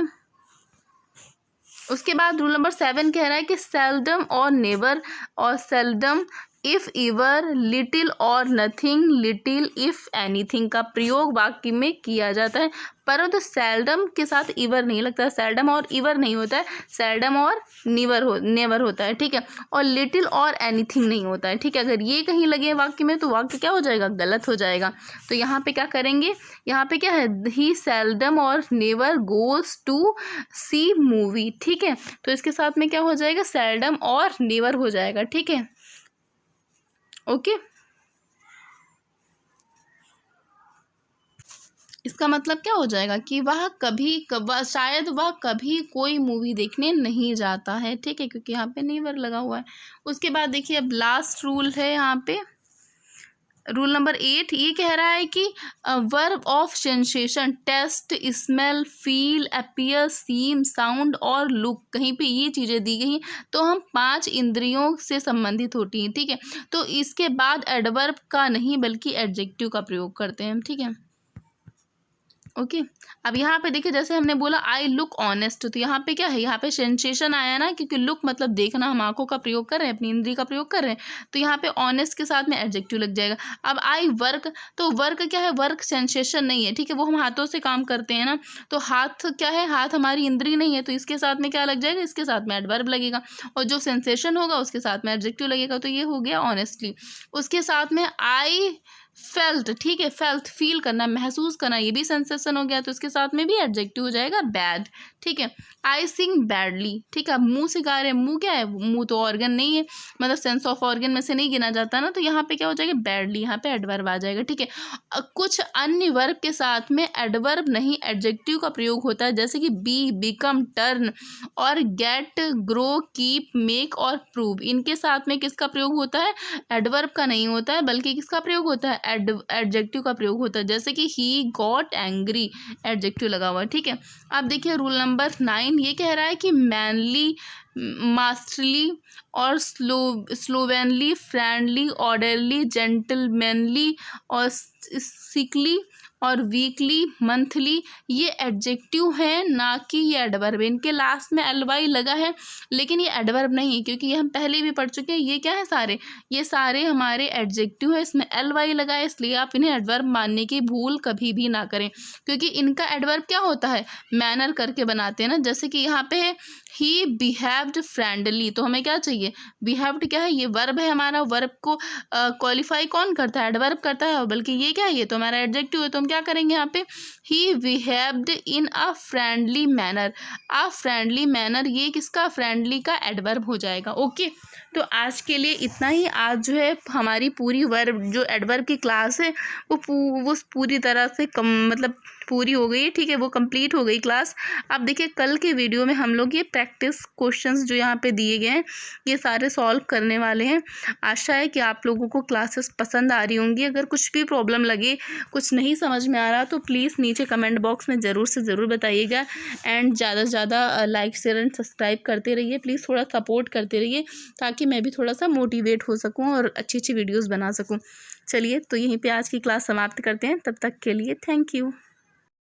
उसके बाद रूल नंबर 7 कह रहा है कि सेल्डम और नेवर और सेल्डम, इफ इवर, लिटिल और नथिंग, लिटिल इफ एनीथिंग का प्रयोग वाक्य में किया जाता है, परंतु सेल्डम के साथ इवर नहीं लगता है, सेल्डम और इवर नहीं होता है, सेल्डम और नेवर होता है। ठीक है, और लिटिल और एनीथिंग नहीं होता है। ठीक है, अगर ये कहीं लगे वाक्य में तो वाक्य क्या हो जाएगा, गलत हो जाएगा। तो यहाँ पे क्या करेंगे, यहाँ पे क्या है, ही सेल्डम और never goes to see movie. ठीक है, तो इसके साथ में क्या हो जाएगा, सेल्डम और नेवर हो जाएगा। ठीक है, ओके, इसका मतलब क्या हो जाएगा कि वह कभी शायद वह कभी कोई मूवी देखने नहीं जाता है। ठीक है, क्योंकि यहाँ पे नेवर लगा हुआ है। उसके बाद देखिए अब लास्ट रूल है यहाँ पे, रूल नंबर 8, ये कह रहा है कि verb of sensation, taste, smell, feel, appear, seem, sound और लुक, कहीं पे ये चीज़ें दी गई हैं तो हम 5 इंद्रियों से संबंधित होती हैं। ठीक है, तो इसके बाद एडवर्ब का नहीं बल्कि एडजेक्टिव का प्रयोग करते हैं। ठीक है, ओके, अब यहाँ पे देखिए जैसे हमने बोला आई लुक ऑनेस्ट, तो यहाँ पे क्या है, यहाँ पे सेंसेशन आया ना, क्योंकि लुक मतलब देखना, हम आंखों का प्रयोग कर रहे हैं, अपनी इंद्री का प्रयोग कर रहे हैं, तो यहाँ पे ऑनेस्ट के साथ में एडजेक्टिव लग जाएगा। अब आई वर्क, तो वर्क क्या है, वर्क सेंसेशन नहीं है। ठीक है, वो हम हाथों से काम करते हैं ना, तो हाथ क्या है, हाथ हमारी इंद्री नहीं है, तो इसके साथ में क्या लग जाएगा, इसके साथ में एडवर्ब लगेगा, और जो सेंसेशन होगा उसके साथ में एडजेक्टिव लगेगा। तो ये हो गया ऑनेस्टली। उसके साथ में आई फेल्ट, ठीक है, फेल्ट फील करना, महसूस करना, ये भी सेंसेशन हो गया, तो इसके साथ में भी एडजेक्टिव हो जाएगा बैड। ठीक है, आई सिंग बैडली, ठीक है, मुंह से गा रहे हैं, मुंह क्या है, मुंह तो ऑर्गन नहीं है, मतलब सेंस ऑफ ऑर्गन में से नहीं गिना जाता ना, तो यहाँ पे क्या हो जाएगा, बैडली, यहाँ पे एडवर्ब आ जाएगा। ठीक है, कुछ अन्य वर्ब के साथ में एडवर्ब नहीं एडजेक्टिव का प्रयोग होता है, जैसे कि बी, बिकम, टर्न और गेट, ग्रो, कीप, मेक और प्रूव, इनके साथ में किसका प्रयोग होता है, एडवर्ब का नहीं होता है, बल्कि किसका प्रयोग होता है, एडजेक्टिव का प्रयोग होता है। जैसे कि ही गॉट एंग्री, एडजेक्टिव लगा हुआ है। ठीक है, अब देखिए रूल नंबर 9 ये कह रहा है कि मैनली, मास्टरली और स्लोवेनली, फ्रेंडली, ऑर्डरली, जेंटलमैनली और सिकली और वीकली, मंथली, ये एडजेक्टिव हैं, ना कि ये एडवर्ब। इनके लास्ट में एलवाई लगा है, लेकिन ये एडवर्ब नहीं, क्योंकि ये हम पहले भी पढ़ चुके हैं। ये क्या है, सारे ये सारे हमारे एडजेक्टिव है, इसमें एलवाई लगा है, इसलिए आप इन्हें एडवर्ब मानने की भूल कभी भी ना करें, क्योंकि इनका एडवर्ब क्या होता है, मैनर करके बनाते हैं ना। जैसे कि यहाँ पे है ही बिहेव्ड फ्रेंडली, तो हमें क्या चाहिए, बिहेव्ड क्या है, ये वर्ब है हमारा, वर्ब को क्वालिफाई कौन करता है, एडवर्ब करता है, बल्कि ये क्या है, ये तो हमारा एडजेक्टिव है। तो हम क्या करेंगे यहाँ पे, he behaved in a friendly manner, a friendly manner, ये किसका, फ्रेंडली का एडवर्ब हो जाएगा। ओके, तो आज के लिए इतना ही। आज जो है हमारी पूरी वर्ब जो एडवर्ब की क्लास है वो पूरी तरह से मतलब पूरी हो गई है। ठीक है, वो कंप्लीट हो गई क्लास। अब देखिए कल के वीडियो में हम लोग ये प्रैक्टिस क्वेश्चंस जो यहाँ पे दिए गए हैं ये सारे सॉल्व करने वाले हैं। आशा है कि आप लोगों को क्लासेस पसंद आ रही होंगी। अगर कुछ भी प्रॉब्लम लगे, कुछ नहीं समझ में आ रहा, तो प्लीज़ नीचे कमेंट बॉक्स में ज़रूर से ज़रूर बताइएगा। एंड ज़्यादा से ज़्यादा लाइक शेयर एंड सब्सक्राइब करते रहिए, प्लीज़ थोड़ा सपोर्ट करते रहिए, ताकि मैं भी थोड़ा सा मोटिवेट हो सकूँ और अच्छी अच्छी वीडियोज़ बना सकूँ। चलिए, तो यहीं पर आज की क्लास समाप्त करते हैं। तब तक के लिए थैंक यू।